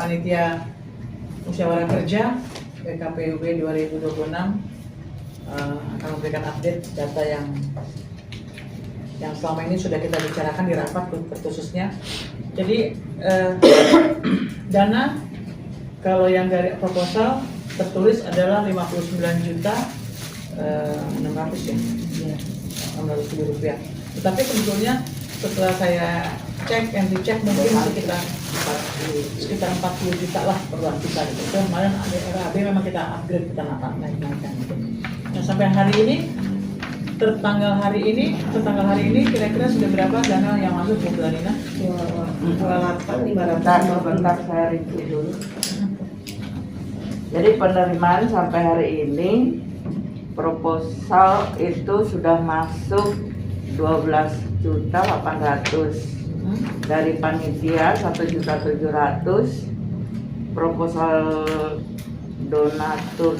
panitia musyawarah kerja PKPUB 2026 akan memberikan update data yang selama ini sudah kita bicarakan di rapat khususnya. Jadi dana kalau yang dari proposal tertulis adalah 59.600 ya, 600.000 rupiah. Tetapi sebetulnya setelah saya cek and dicek mungkin sekitar 40 juta lah perluan kita gitu. Itu kemarin RAB memang kita upgrade, kita naikkan gitu. Nah sampai hari ini tertanggal hari ini kira-kira sudah berapa dana yang masuk Bu Lina? 28.500. Bentar saya rinci dulu. Jadi penerimaan sampai hari ini proposal itu sudah masuk 12.800.000 dari panitia 1.700.000, proposal donatur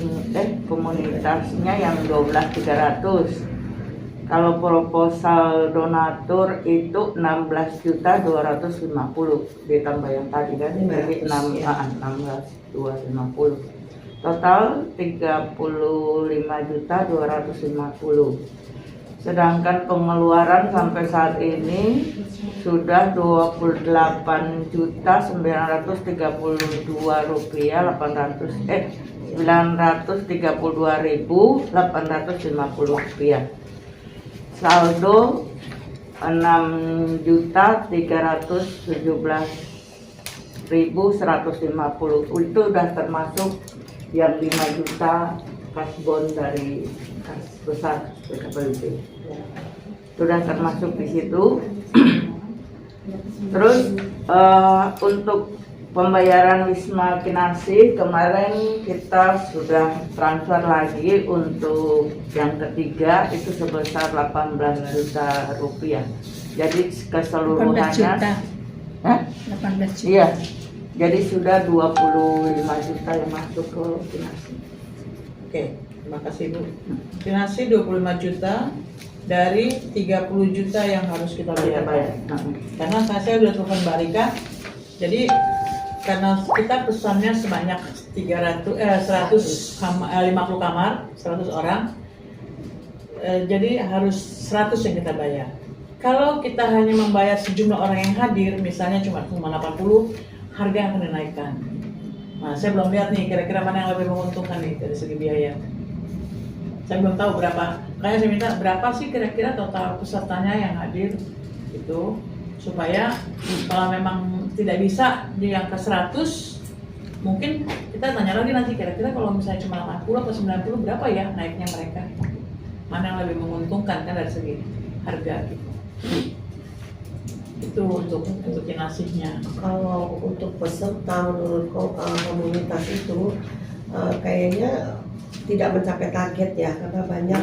komunitasnya yang 12.300. Kalau proposal donatur itu 16.250 ditambah yang tadi kan, jadi 16.250. Total 35.250. Sedangkan pengeluaran sampai saat ini sudah 28.932.800 rupiah. Saldo 6.317.150. Itu sudah termasuk yang 5 juta kasbon dari kas besar PKPUB. Sudah termasuk di situ. Terus untuk pembayaran Wisma Kinasih kemarin kita sudah transfer lagi untuk yang ketiga itu sebesar 18 juta rupiah. Jadi keseluruhannya 18 juta. Iya. Jadi sudah 25 juta yang masuk ke Kinasih. Oke, terima kasih Bu. Kinasih 25 juta dari 30 juta yang harus kita bayar. Karena saya sudah telepon Mbak Rika. Jadi karena kita pesannya sebanyak 150 kamar, 100 orang. Jadi harus 100 yang kita bayar. Kalau kita hanya membayar sejumlah orang yang hadir, misalnya cuma 80, harga akan dinaikkan. Nah, saya belum lihat nih kira-kira mana yang lebih menguntungkan nih dari segi biaya. Saya belum tahu berapa. Makanya saya minta berapa sih kira-kira total pesertanya yang hadir itu, supaya kalau memang tidak bisa di angka 100, mungkin kita tanya lagi nanti kira-kira kalau misalnya cuma 80 atau 90 berapa ya naiknya mereka. Mana yang lebih menguntungkan kan dari segi harga gitu. Itu untuk Kinasihnya. Kalau untuk peserta menurut komunitas itu kayaknya tidak mencapai target ya, karena banyak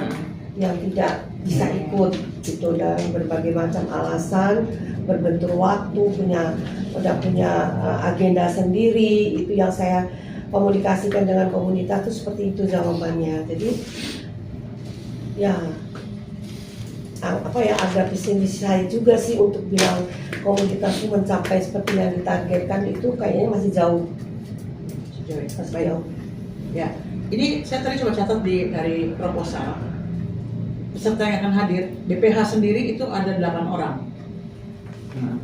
yang tidak bisa ikut gitu dan berbagai macam alasan, berbentur waktu, udah punya agenda sendiri. Itu yang saya komunikasikan dengan komunitas itu seperti itu jawabannya. Jadi ya agak pesimis saya juga sih untuk bilang komunitas itu mencapai seperti yang ditargetkan, itu kayaknya masih jauh. Masih jauh. Ya, ini saya tadi coba catat dari proposal peserta yang akan hadir. BPH sendiri itu ada 8 orang.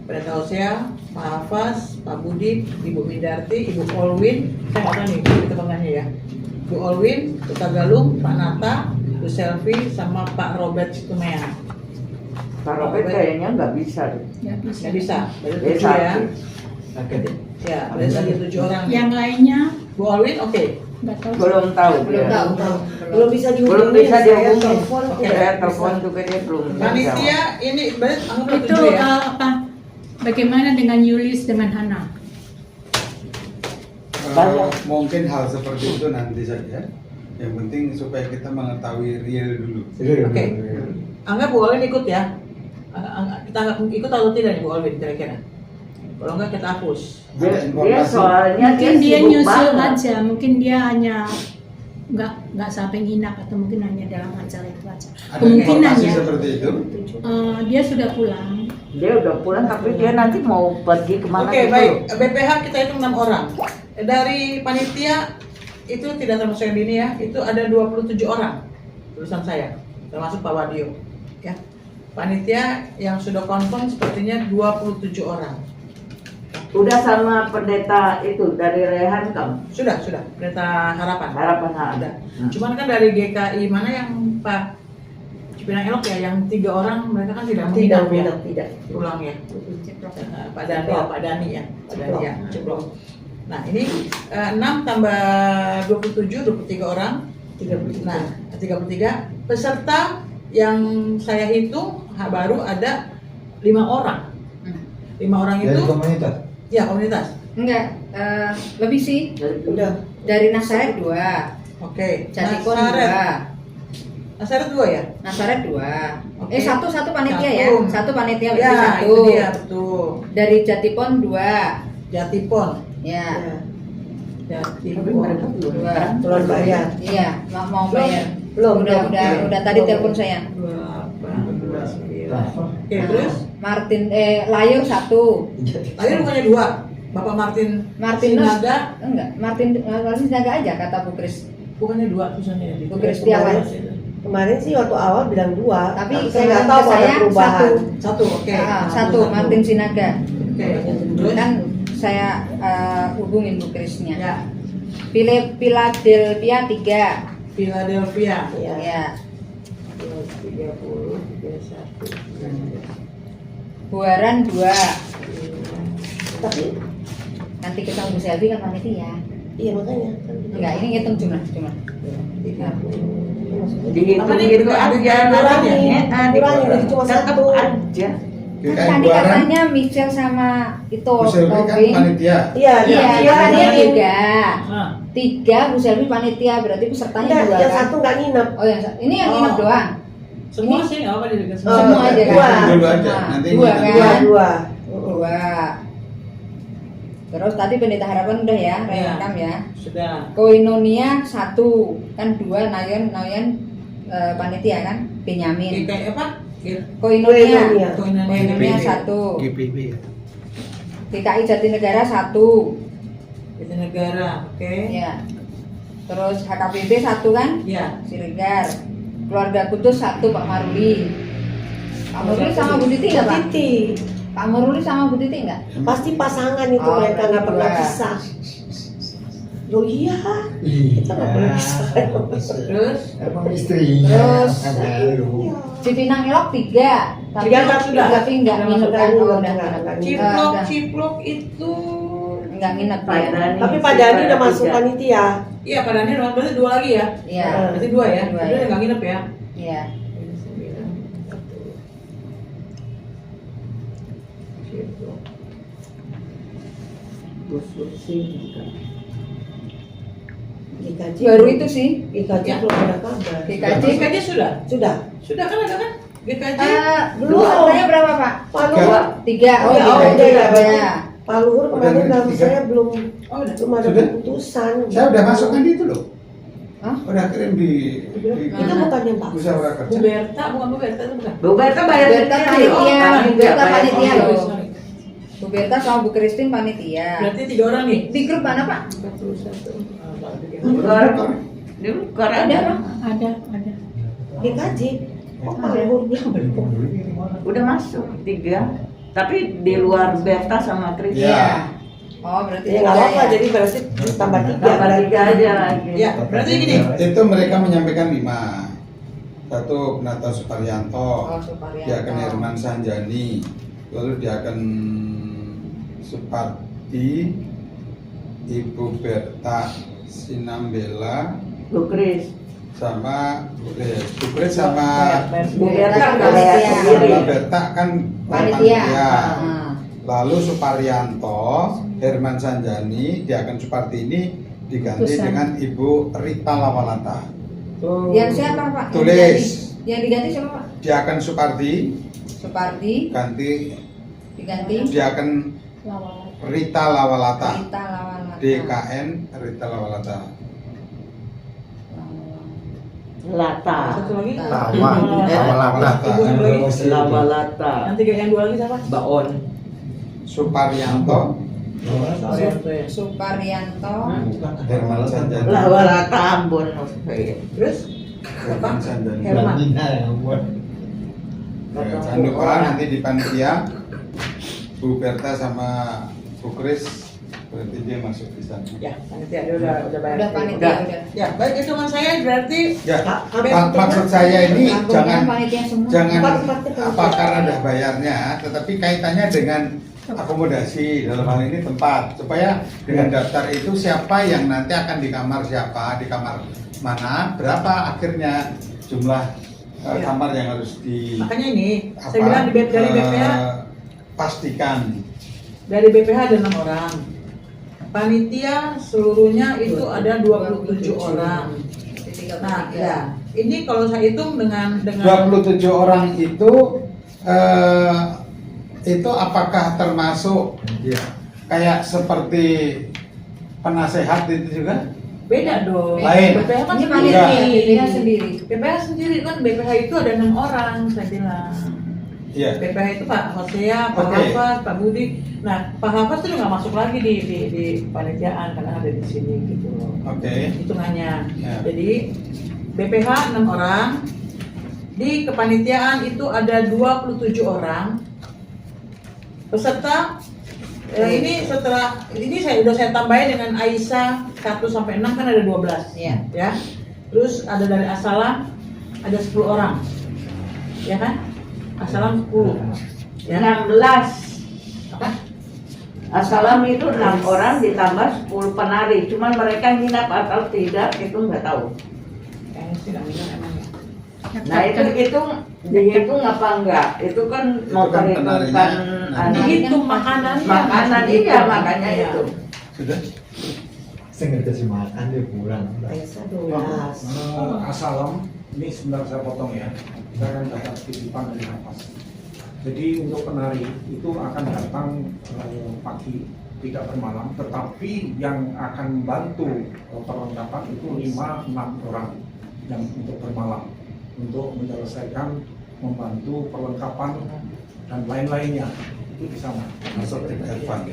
Pada Tausya, Pak Hafaz, Pak Budi, Ibu Mindarti, Ibu Olwin, saya nggak tahu nih itu banggaannya ya. Bu Olwin, Bu Tagalung, Pak Nata, Bu Selvi, sama Pak Robert Situmea. Pak Robert kayaknya nggak bisa deh. Nggak bisa, dari 7 ya. Ya, dari 7 orang. Yang lainnya Bu Olwin oke. Belum tahu dia. Belum bisa dihubungi. Saya telepon juga dia belum. Panitia ini berarti anggap itu 7 ya. bagaimana dengan Yulis dengan Hana? Mungkin hal seperti itu nanti saja. Yang penting supaya kita mengetahui real dulu. Oke. Anggap Bu Olwin ikut ya. Kita anggap ikut atau tidak nih Bu Olwin kira-kira? Kalau enggak kita hapus. Dia soalnya Mungkin dia sibuk nyusul banget. aja, mungkin dia hanya nggak sampai nginap atau mungkin hanya dalam acara itu aja. Ada informasi Kemungkinannya seperti itu? dia sudah pulang. Dia udah pulang tapi dia nanti mau pergi kemana Oke, gitu baik. loh. BPH kita hitung 6 orang. Dari panitia itu tidak termasuk yang ini ya, itu ada 27 orang. Tulisan saya, termasuk Pak Wadio. Ya. Panitia yang sudah confirm sepertinya 27 orang. Udah sama pendeta itu dari Rehan kamu. Sudah, Pendeta Harapan. Harapan Sudah. Hmm. Cuman kan dari GKI mana yang Pak Cipinang Elok ya, yang 3 orang mereka kan tidak menginap ya, tidak. pulang ya. Pak Dani ya, Pak Dani ya, Ceplok. Nah ini 6 tambah 27, 23 orang. 33. Nah 33 peserta yang saya hitung baru ada 5 orang. 5 orang itu komunitas. ya komunitas. Enggak, lebih sih. Udah. Dari Nasaret 2, Oke. Jatikon Nasaret. 2, Nasaret 2 ya? Nasaret 2. Oke. Satu panitia ya. Satu. Satu panitia Ya, berarti itu 1. dia betul. Dari Jatipon 2. Jatipon. Ya. Tapi mereka Jatipon. belum 2. Belum bayar. Iya, mau bayar. Belum. Udah tadi telepon saya. 12. Oke, terus Layu 1. tadi bukannya 2. Bapak Martin Martinus Sinaga enggak, Martin Sinaga aja kata Bu Kris. bukannya 2 tulisannya di Bu Kristiawan. Kemarin sih waktu awal bilang 2, Tapi saya nggak kemarin tahu ke ada saya perubahan. Satu, oke. Satu Martin Sinaga. Oke. Terus Kan saya hubungin Bu Krisnya. ya, Philadelphia 3. Philadelphia. Iya. Ya. 30, 31. Buaran 2. Tapi Nanti kita Bu Selvi kan panitia. iya makanya. Enggak, ini ngitung jumlah. dihitung Apa nih? gitu aja Kurangi. nanti Kurangi, jadi cuma tetep 1. aja. Kan GKI tadi Buaran, katanya Michelle sama itu Bu Selvi kan Tobing. panitia. Iya, Iya, iya, katanya iya. 3. Nah, 3 Bu Selvi panitia, berarti pesertanya Enggak, 2 yang kan? satu nggak nginep. Oh, ini yang nginep Oh. doang. semua sih nggak apa di dekat Oh, Semua aja kan? dua. Dulu aja, Nah, nanti 2 nanti. kan? 2. 2. Terus tadi pendeta harapan udah ya, rekam ya. Sudah. Koinonia 1, kan 2 Nayon panitia kan? Benyamin. GKI apa? Koinonia. Koinonia. Koinonia 1. GPB ya. DKI Jatinegara 1. Jatinegara, oke. Ya. Terus HKBP 1 kan? Ya. Siregar. Keluarga Kudus 1 Pak Maruli. Pak Maruli sama Bu Titi enggak, Pak? Titi. Pak Maruli sama Bu Titi enggak? Pasti pasangan itu Oh, mereka nggak pernah berdua. pisah. Loh iya. Kita nggak pernah pisah. Terus Emang istri. Terus Iya. Cipinang Elok 3. Tapi Tiga, sudah. tapi enggak nginep kan? Oh, udah nginep. Ciplok, Udah. Ciplok itu Enggak nginep Pak ya. Dani. Tapi Pak Dani udah masuk panitia. iya Pak Dani berarti 2 lagi ya. Iya. Berarti 2 ya. Dua, Dia ya. nggak nginep ya. Iya. GKJ. Baru itu sih. GKJ Ya. belum ada kabar. GKJ. GKJ sudah. Sudah. Sudah kan ada kan? GKJ. Belum hartanya berapa, Pak? Pak Luhur. 3. Oh, Ya, GKJ udah ya, ya. Pak Luhur kemarin Udah, bilang tiga. saya belum Oh, udah. belum ada Sudah? keputusan. Saya udah masukkan di itu loh. Hah? Udah kirim di Itu bukannya Pak. musyawarah Bu kerja. Berta, bukan Bu Berta itu bukan. Bu Berta bayar Berta sendiri. panitia, Oh, Bu Berta bayar panitia sendiri. loh. Bu Berta sama Bu Christine panitia. Berarti 3 orang nih. Di grup mana, Pak? 41. Bukan. Dulu Korea Ada, ada. Pak? Ada. GKJ. Oh, Pak Luhur bilang belum. Udah masuk 3. Tapi di luar Berta sama Kris. Ya. Oh, berarti Ya nggak apa-apa, jadi berarti tambah 3. Tambah 3 aja lagi. Ya, berarti gini. Itu mereka menyampaikan 5. Satu Penata Suparyanto, Oh, Suparyanto. dia akan Herman Sanjani, lalu dia akan Supardi, Ibu Berta Sinambela, Bu Kris. sama Bu Kris sama Bu Berta Kan nggak bayar panitia. sendiri. Mbak Berta kan Panitia. Ah. Lalu Suparyanto, Herman Sanjani, dia akan Supartini diganti Putusan. dengan Ibu Rita Lawalata. Yang siapa, Pak? Yang Tulis. diganti? Yang diganti siapa, Pak? Dia akan Supardi, Supardi ganti diganti dia akan Rita Lawalata. Rita Lawan. DKN Rita Lawalata. Lata, Satu lagi. Tawa, tawa lata. Ibu satu lagi. Lawalata, Yang dua lagi siapa? Baon. Suparyanto, Arianto ya. Suparyanto, Herman Sanjani. Lawalata Ambon. Terus Herman Sanjani. Herman. Ya, jangan lupa nanti di panitia Bu Berta sama Bu Kris berarti dia masuk di sana. Ya, panitia dia udah bayar. udah panitia udah. Ya, baik itu mas saya berarti Ya, Apa- maksud saya ini jangan Panitia semua. jangan Empat-empatnya panitia. apa karena ada bayarnya, tetapi kaitannya dengan akomodasi dalam hal ini tempat supaya dengan daftar itu siapa yang nanti akan di kamar siapa, di kamar mana, berapa akhirnya jumlah Ya. kamar yang harus di makanya ini apa, saya bilang dari BPH pastikan. dari BPH ada 6 orang. Panitia seluruhnya itu ada 27 orang. Nah, ya. Ini kalau saya hitung dengan 27 orang itu apakah termasuk kayak seperti penasehat itu juga? beda dong. Lain. BPH kan Ini sendiri. panitia, BPH sendiri. BPH sendiri kan BPH itu ada 6 orang saya bilang. Iya. BPH itu Pak Hosea, Pak Oke. Hafaz, Pak Budi. Nah, Pak Hafaz itu nggak masuk lagi di panitiaan karena ada di sini gitu loh. Oke. Hitungannya. Ya. Jadi BPH 6 orang. Di kepanitiaan itu ada 27 orang. Peserta ini setelah ini saya tambahin dengan Aisyah 1 sampai 6 kan ada 12. Iya. Ya. Terus ada dari Asalam ada 10 orang. Ya kan? Asalam 10. Ya. 16. Apa? Asalam itu 6 orang ditambah 10 penari. Cuman mereka nginap atau tidak itu nggak tahu. Kayaknya sih nggak bisa emang ya. Nah itu dihitung apa enggak? Itu kan mau kan perhitungan penarinya. Dihitung makanannya. makanan iya makanya Iya. itu. Sudah? Saya ngerti makan dia pulang. Aisyah 12. Assalam, ini sebentar saya potong ya. Saya akan dapat titipan dari Nafas. Jadi untuk penari itu akan datang pagi, tidak bermalam, tetapi yang akan bantu perlengkapan itu 5-6 orang yang untuk bermalam untuk menyelesaikan membantu perlengkapan dan lain-lainnya itu di sana. Masuk tim Evan.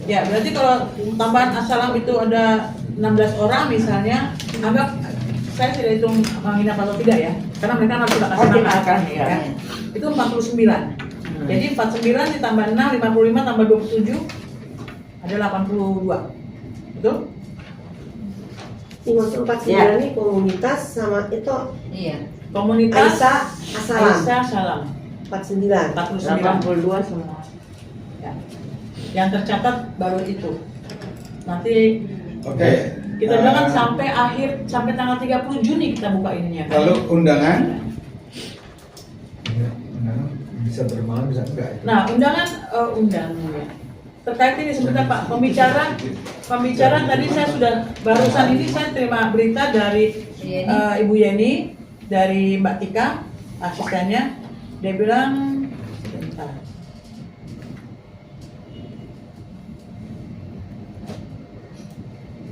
Ya, berarti kalau tambahan Asalam itu ada 16 orang misalnya, anggap saya tidak hitung menginap atau tidak ya, karena mereka harus sudah kasih Oh, makan. dimakan, ya. Itu 49. Jadi 49 ditambah 6, 55 tambah 27 ada 82. Betul? 49 ini komunitas sama itu Iya. Komunitas Aisyah Asalam Aisyah Salam 49. 49. 82 semua. Ya. Yang tercatat baru itu. Nanti Oke. kita bilang kan sampai tanggal 30 Juni kita buka ininya kan. Lalu undangan Bisa bermalam bisa enggak? Nah, undangan ya. Terkait ini sebentar Pak, pembicaraan tadi saya sudah barusan ini saya terima berita dari Yeni. Ibu Yeni dari Mbak Tika asistennya, dia bilang sebentar.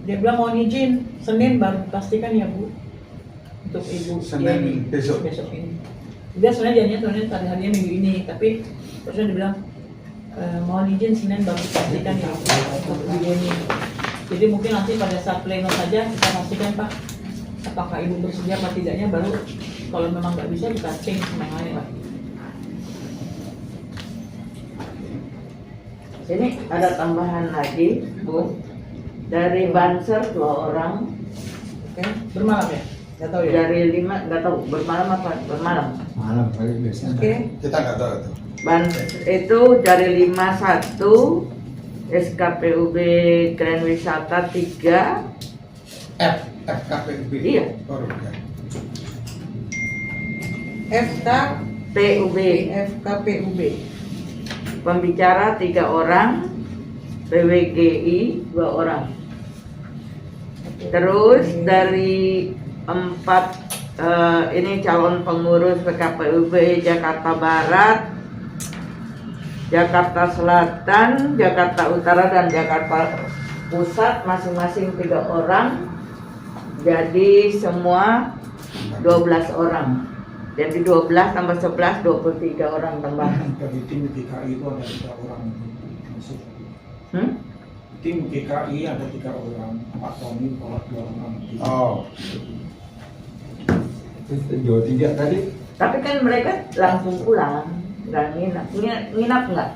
Dia bilang mau izin Senin baru pastikan ya Bu untuk Ibu Senin Yeni besok. ini. Dia sebenarnya janjinya tadi harinya minggu ini, tapi terusnya dia bilang mohon izin Senin baru pastikan ya untuk Ibu Yeni. Jadi mungkin nanti pada saat pleno saja kita pastikan Pak apakah Ibu bersedia apa tidaknya, baru kalau memang nggak bisa kita change sama yang lain Pak. Ini ada tambahan lagi, Bu. Dari Banser 2 orang, Oke, bermalam ya? Nggak tahu ya? dari 5 nggak tahu bermalam apa bermalam. Malam kali biasanya. Oke, kita nggak tahu itu. Itu dari 51 SKPUB Grand Wisata 3. FKPUB. Iya. Korup, ya. PUB FKPUB. pembicara 3 orang, PWGI 2 orang. Terus dari 4 ini calon pengurus PKPUB Jakarta Barat, Jakarta Selatan, Jakarta Utara dan Jakarta Pusat masing-masing 3 orang. Jadi semua 12 orang. Jadi 12 tambah 11, 23 orang tambahan. Dari tim GKI itu ada 3 orang masuk. Tim GKI ada 3 orang, Pak Tony bawa 2 orang. Oh, Terus 23 tadi Tapi kan mereka langsung pulang, nggak nginap. Nginap nggak,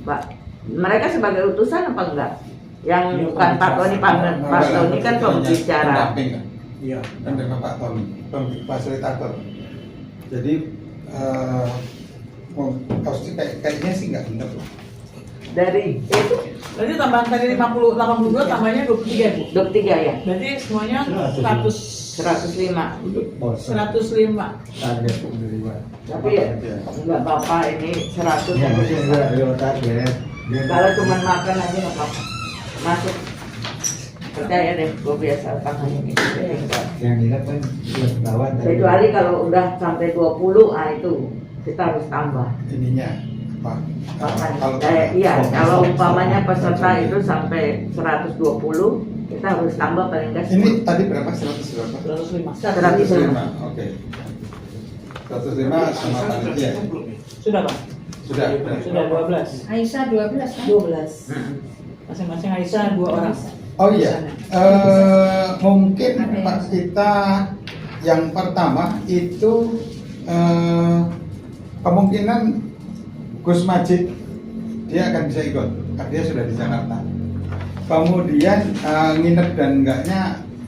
Pak? Mereka sebagai utusan apa enggak? Yang Iya, bukan Pak Tony, Pak Tony kan pembicara. pendamping kan? Iya. Kan dengan Pak Tony, fasilitator. Jadi pasti kayaknya sih nggak bener loh. Dari itu Berarti tambahan tadi 82 tambahnya 23 Bu. 23 ya, Berarti semuanya 105. 105. target menerima. Tapi ya nggak apa-apa, ini 100. Ya mungkin nggak lewat target. Dia Kalau cuma makan aja nggak apa-apa. Masuk. Percaya deh, gue biasa tangan ini. yang ingat kan wartawan tadi. Kecuali kalau udah sampai 20, itu kita harus tambah. Ininya Pak. Kalau umpamanya peserta itu sampai 120, kita harus tambah paling nggak Ini tadi berapa? 100 berapa? 105. 105. Oke. 105 sama panitia. Sudah Pak? Sudah. Sudah 12. Aisyah 12 kan? 12. Masing-masing Aisyah 2 orang. Oh iya, mungkin Pak kita yang pertama itu kemungkinan Gus Majid dia akan bisa ikut, karena dia sudah di Jakarta. Kemudian nginep dan enggaknya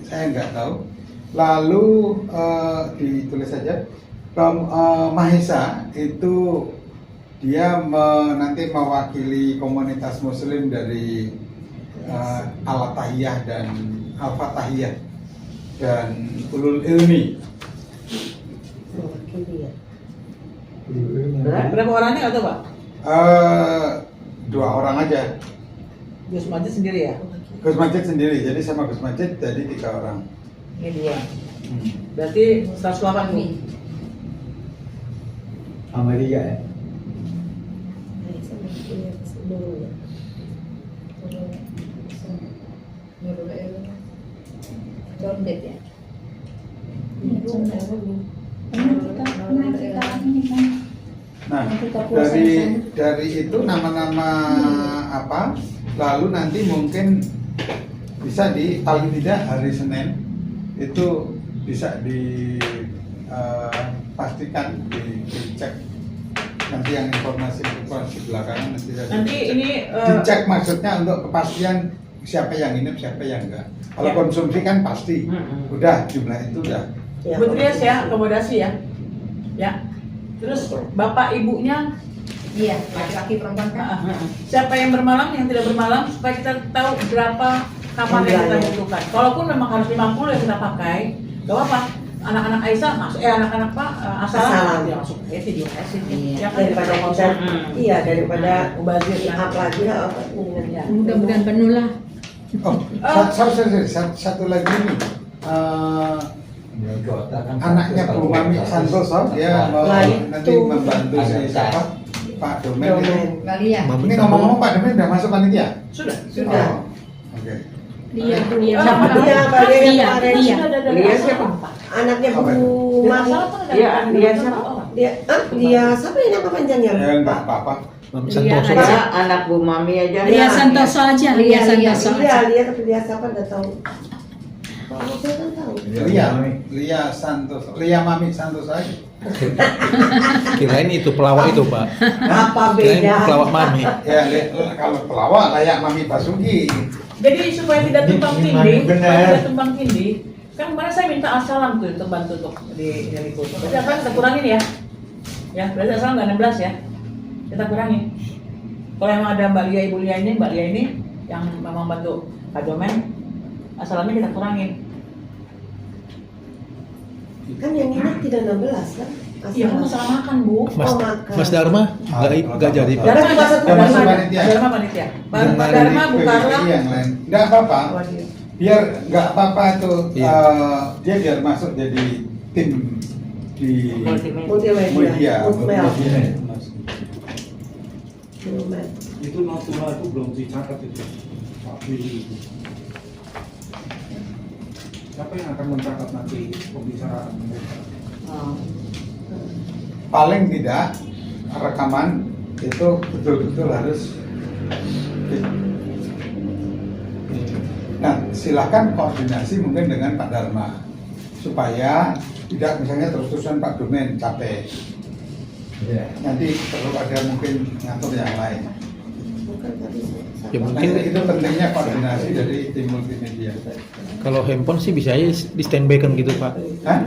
saya nggak tahu. Lalu ditulis saja Mahesa itu dia nanti mewakili komunitas Muslim dari Al-Tahiyah dan Al-Fatahiyah dan Ulul Ilmi. Mewakili ya. Berapa orangnya atau Pak? 2 orang aja. Gus Majid sendiri ya? Gus Majid sendiri, jadi sama Gus Majid jadi 3 orang. Ini 2. Berarti 108 Bu. Sama dia ya. Condet ya. Ini kita ini kan. Nah, Kita puasa dari itu nama-nama apa? Lalu nanti mungkin bisa paling tidak hari Senin itu bisa dipastikan, dicek nanti yang informasi belakangan nanti ini dicek, maksudnya untuk kepastian siapa yang nginep siapa yang enggak. Kalau Ya. konsumsi kan pasti, udah jumlah itu udah. Ya, Bu Trias ya, akomodasi ya. Ya. Terus bapak ibunya Iya, laki-laki perempuan kan. siapa yang bermalam, yang tidak bermalam, supaya kita tahu berapa kamar yang kita butuhkan. Kalaupun memang harus 50 yang kita pakai, gak apa-apa. Anak-anak Aisyah masuk, anak-anak Pak Asalam ya masuk. Juga sih. Ya kan daripada kita, iya daripada mubazir up lagi apa Ya. Mudah-mudahan penuh lah. Oh, satu lagi nih. Ya, kota kan Anaknya Bu Mami Santoso dia mau Nah, nanti itu. membantu si siapa? Pak Domen. Galia. Ini ngomong-ngomong Pak Domen udah masuk panitia? Sudah. Sudah. Oh, oke. Dia Siapa Dia namanya? Dia. Dia siapa? anaknya Bu Mami. Iya, dia siapa? Dia siapa ini nama panjangnya? Ya enggak apa-apa. Lia aja. Saya anak Bu Mami aja. Lia Santoso aja, Lia Santoso aja. Iya, tapi dia siapa enggak tahu. Kalau saya kan tahu. Lia Santoso, Lia Mami Santoso aja. Kirain itu pelawak itu, Pak. Apa Kirain beda? pelawak Mami. Ya, kalau pelawak layak Mami Basuki. Jadi supaya tidak tumpang Ini tindih, benar. supaya tidak tumpang tindih, kan kemarin saya minta asalam tuh untuk bantu tuh di ikut. Berarti asalam kita kurangin ya. Ya, berarti asalam nggak 16 ya. Kita kurangin. Kalau yang ada Mbak Lia, Ibu Lia ini yang memang bantu Pak Domen, asalamnya kita kurangin. Kan yang ini tidak 16 kan? Iya, kan masalah makan Bu. Mas Dharma nggak jadi, Pak. Dharma juga satu, Udah masuk Dharma panitia. Dharma panitia. Pak Dengan Dharma, Bu PPI Karla. yang lain. Enggak apa-apa. Biar enggak apa-apa tuh. Iya. Dia biar masuk jadi tim di Multimedia. multimedia. Itu Natuna itu belum dicatat itu Pak Billy itu. Siapa yang akan mencatat nanti pembicaraan mereka? Paling tidak rekaman itu betul-betul harus. Nah, silakan koordinasi mungkin dengan Pak Dharma supaya tidak misalnya terus-terusan Pak Domen capek. Iya. Nanti perlu ada mungkin ngatur yang lain. Bukan tadi Ya Nah, mungkin itu pentingnya koordinasi dari tim multimedia. kalau handphone sih bisa aja di standby kan gitu Pak. Hah?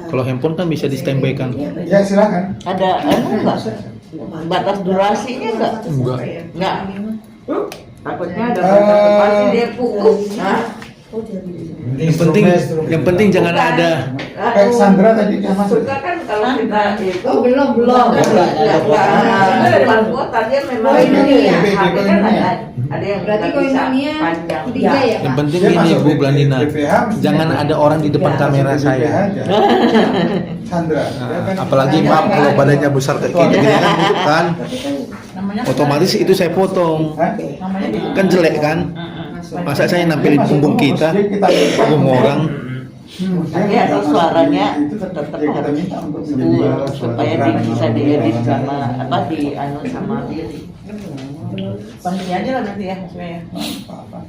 Kalau handphone kan bisa di standby kan. Ya silakan. Ada enggak? Batas durasinya enggak? Enggak. Takutnya ada batas pasti dia pukul. Nah, Oh, dia bilang. Yang penting jangan ada. Kayak Sandra tadi yang masuk. suka kan kalau kita itu Oh, belum. bukan kuota dia memang Oh, ini ya. tapi kan ada yang Berarti nggak bisa koinannya panjang. 3 ya, Yang Pak? penting Dia ini masuk Bu di Blandina, BPH mestinya. jangan ada orang di depan Ya, kamera Masuk di saya. BPH aja. Sandra. Dia kan- Apalagi Pak kalau badannya besar kayak gini kan gitu kan, Namanya otomatis itu saya potong. Hah? namanya di Kan jelek kan? Masa saya nampilin punggung kita, punggung orang. Tapi asal suaranya itu tetap yang kita harus minta untuk full, menjadi supaya bisa diedit sama di anu sama diri. panitia aja lah berarti ya maksudnya ya. apa-apa.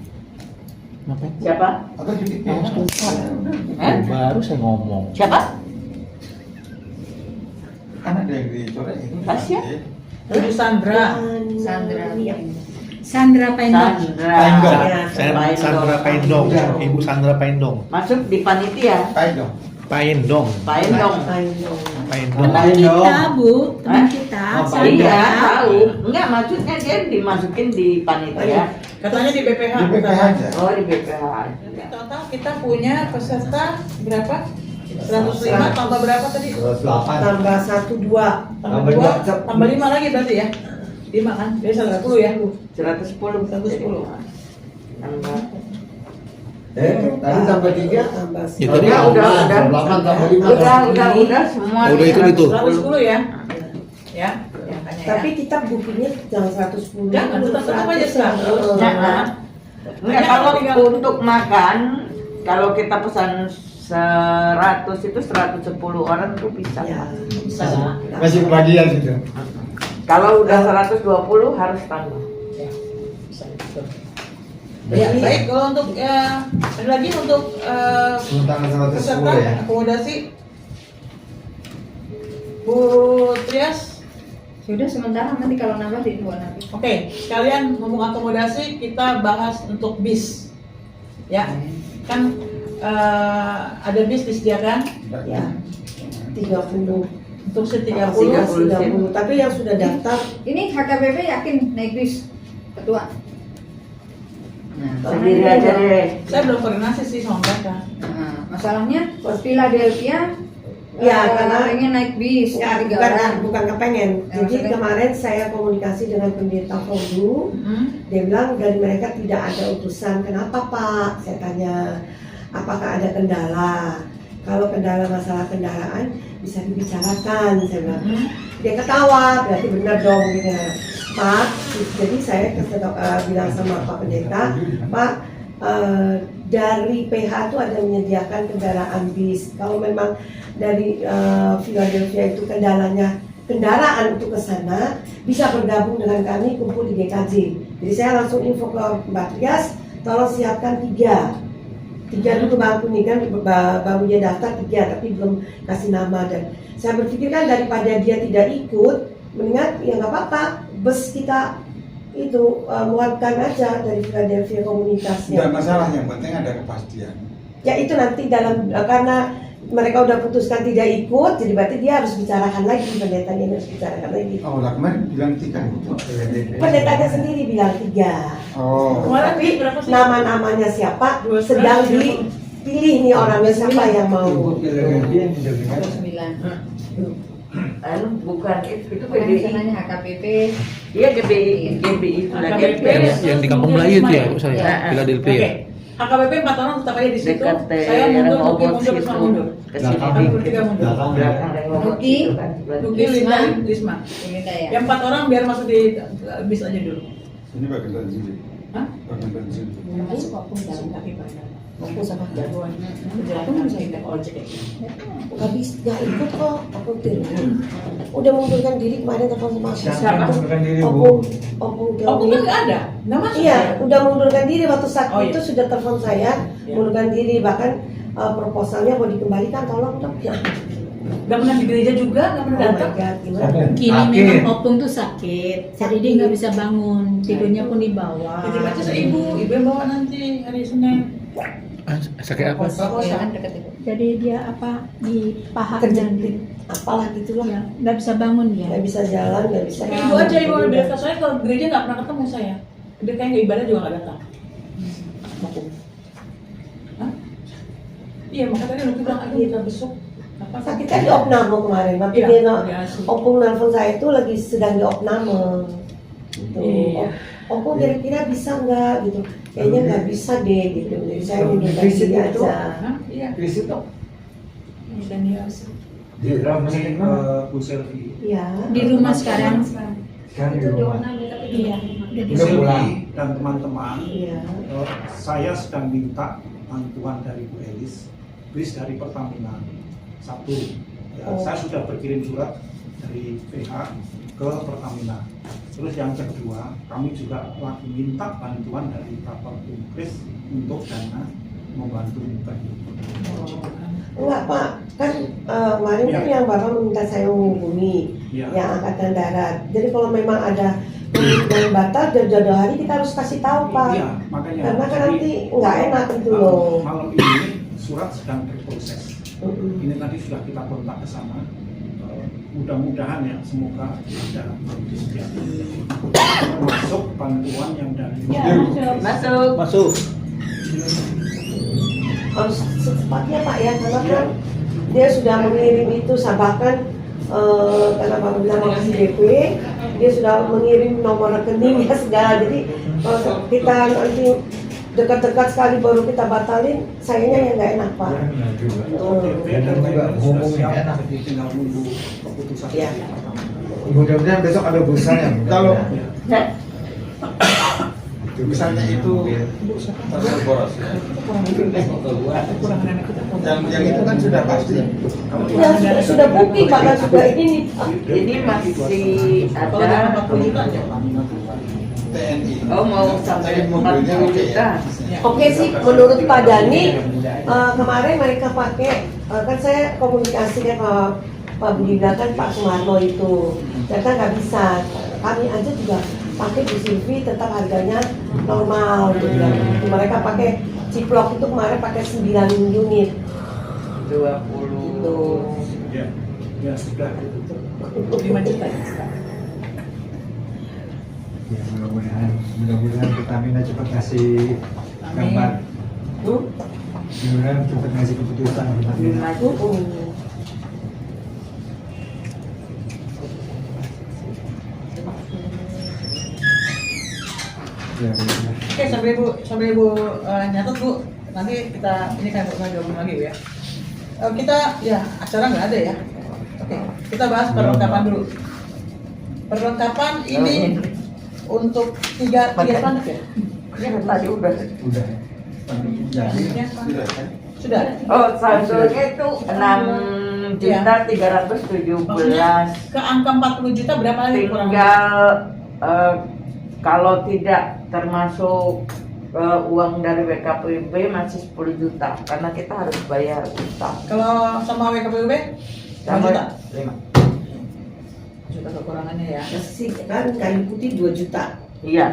Siapa? Atau jadi Hah? Baru saya ngomong. Siapa? kan ada yang dicoret itu. Tasya? Jadi Sandra. Sandra Pendok. Sandra. Sandra Paendong, Ibu Sandra Paendong. Masuk di panitia. Baik dong. Paendong. Paendong. Paendong. Teman kita, Bu. Teman Hah? kita. Oh, Iya, Sandra. tahu. Enggak, maksudnya dia dimasukin di panitia. Katanya di BPH. Di BPH aja. Oh, di BPH. Jadi total kita punya peserta berapa? 105 tambah berapa tadi? 108. Tambah 1, 2. Tambah Tambah 2, dua. tambah 5 lagi berarti ya? 5 kan? Jadi 110 ya, Bu? 110. 110. Tambah. Tadi tambah 3. Tambah Ya, tadi Udah. 8 tambah 5. Udah semua. Oh, udah ikut itu. 110 ya? Ya, makanya ya. Tapi kita bukunya jangan 110. Jangan, tetap aja 100. Nah, enggak, kalau untuk makan, kalau kita pesan 100 itu 110 orang tuh bisa. Ya, Bisa. Masih kebagian gitu. Kalau udah 120 harus tambah. Ya, baik. Kalau untuk ada lagi untuk Sementara 110 peserta ya. akomodasi Bu Trias. Sudah sementara nanti kalau nambah di 2 nanti. Oke, sekalian ngomong akomodasi kita bahas untuk bis. Ya, kan ada bis disediakan ya. 30. untuk si 30. 30. Tapi yang sudah daftar Ini HKBP yakin naik bis ketua? Sendiri aja deh. Saya belum koordinasi sih sama mereka. Nah, masalahnya Philadelphia Ya, karena- pengen naik bis ya, 3 bukan, orang. bukan kepengen. Ya, Jadi maksudnya? kemarin saya komunikasi dengan pendeta Fondu. Dia bilang dari mereka tidak ada utusan. Kenapa Pak? Saya tanya, apakah ada kendala? Kalau kendala masalah kendaraan bisa dibicarakan. Saya bilang. Dia ketawa, berarti benar dong gitu. Pak, jadi saya bilang sama Pak Pendeta, Pak, dari PH itu ada menyediakan kendaraan bis. Kalau memang dari Philadelphia itu kendaraan untuk ke sana, bisa bergabung dengan kami kumpul di GKJ. Jadi saya langsung info ke Mbak Trias, tolong siapkan 3 dulu Bang Kuningan, baru dia daftar 3 tapi belum kasih nama. Dan saya berpikir kan daripada dia tidak ikut, mendingan ya nggak apa-apa, bus kita itu muatkan aja dari Philadelphia Tidak komunitasnya. masalah, yang penting ada kepastian. Ya itu nanti dalam karena mereka udah putuskan tidak ikut, jadi berarti dia harus bicarakan lagi, pendetanya harus bicarakan lagi. Oh, lah kemarin bilang 3 gitu. Pendetanya sendiri bilang 3. Oh. Kemarin bis berapa sih? Nama-namanya siapa 12. sedang dipilih nih orangnya siapa yang mau. 9. Bukan itu Bukan GBI. misalnya HKBP. Iya GBI itu lagi. Yang di Kampung Melayu itu ya, Bu saya. Ya. Philadelphia. Oke. HKBP 4 orang tetap aja di situ. Dekat Saya mundur, Nuki Rehoboth mundur, Risma mundur. ke sini. Kami bertiga mundur. Belakang Rehoboth Nuki. itu kan. Nuki, Linda, Risma. Linda ya. Yang 4 orang biar masuk di bis aja dulu. Ini bagian dari sini. Hah? Bagian bensin. Masuk opung jalan kaki Pak. Opung sama Jagoan. Jalan kaki naik ojek kayak gitu. habis nggak ikut kok aku telepon. Udah mengundurkan diri kemarin telepon sama aku. Siapa yang mengundurkan diri, Bu? Opung Oh, bukan nggak ada, nggak masuk. Iya, udah mengundurkan diri waktu saat Oh, iya. itu sudah telepon saya Iya. mengundurkan diri, bahkan proposalnya mau dikembalikan, tolong dong. Ya. Nggak pernah di gereja juga, nggak pernah Oh my datang. God, gimana? Opung. Kini Sakit. memang opung tuh sakit, jadi dia nggak bisa bangun, tidurnya pun di bawah. Titip aja sama ibu yang bawa nanti hari Senin. Sakit apa? Jangan deket itu. Jadi dia apa di paha Kejepit, apalah gitulah. ya nggak bisa bangun ya. Nggak bisa jalan, nggak bisa. Ibu aja ibu lebih dekat saya kalau gereja nggak pernah ketemu saya. Dia kayak nggak ibadah juga nggak datang. Aku. Hah? Iya makanya tadi Luki bilang aduh kita besok. Apa Sakitnya di opname kemarin, tapi Iya, dia di ASI. Opung nelfon saya itu lagi sedang di opname. Gitu. Iya. Opung kira-kira bisa nggak gitu? Kayaknya nggak bisa deh gitu. Jadi saya mengundurkan Visit diri itu? aja. Hah? Iya. Kris itu Dan dia di dalam Jadi, mesin mana? Bu Selvi. Iya. Di rumah sekarang. Sekarang di rumah. Iya. Udah Bu di Udah Selvi pulang. dan teman-teman, Iya. saya sedang minta bantuan dari Bu Elis, bis dari Pertamina. Satu, ya, Oh. saya sudah berkirim surat dari PH ke Pertamina. Terus yang kedua, kami juga lagi minta bantuan dari Kapal Kris untuk dana membantu Mubah. Enggak Pak, kan kemarin kan Iya. yang Bapak meminta saya menghubungi Ya, yang Angkatan Darat. Jadi kalau memang ada yang batal jauh-jauh hari kita harus kasih tahu Pak. iya, makanya. Karena kan Jadi, nanti nggak enak gitu loh. Malam ini surat sedang berproses. Mm-mm. Ini tadi sudah kita kontak ke sana. Mudah-mudahan ya, semoga ada disediakan. Termasuk bantuan yang dari Masuk. Masuk. Harus secepatnya Pak ya, karena kan dia sudah mengirim itu, bahkan karena Bapak bilang mau kasih DP, dia sudah mengirim nomor rekeningnya segala. Jadi kalau kita nanti dekat-dekat sekali baru kita batalin, sayangnya yang nggak enak Pak. Benar juga. DP Dan dan juga sudah ngomongnya siap, enak. jadi tinggal nunggu keputusan. Iya. Mudah-mudahan besok ada busanya. Kalau Ya. misalnya itu terboros ya. Yang itu kan sudah pasti. Ya, sudah booking bahkan sudah ini Pak. Ini masih kalau ada ada. 40 juta aja. TNI. Oh mau sampai 40 juta. Oke sih, menurut Pak Dani kemarin mereka pakai kan saya komunikasi kan Pak Budi bilang kan Pak Sumarno itu, ternyata nggak bisa. Kami aja juga pakai Bu Silvi tetap harganya normal gitu. Mereka pakai ciplok itu kemarin pakai 9 unit 20. gitu. Ya, ya sudah. 5 juta ya. Ya mudah-mudahan Pertamina cepat ngasih gambar. Mudah-mudahan cepat ngasih keputusan Pertamina. Ya, ya. Oke, sampai ibu nyatet bu, nanti kita ini kan gabung lagi Bu, ya. Kita ya acara nggak ada ya. Oke, kita bahas perlengkapan dulu. Perlengkapan ini untuk tiga tanduk ya. Ya tadi udah. Udah. Jadi Sudah kan? Sudah. Oh saldonya itu 6.317. Ke angka 40 juta berapa lagi kurang? Tinggal kalau tidak termasuk uang dari WKPB masih 10 juta karena kita harus bayar utang. Kalau sama WKPB? Sama 5 juta. 5. Juta kekurangannya ya. Sih kan kayu putih 2 juta. Iya.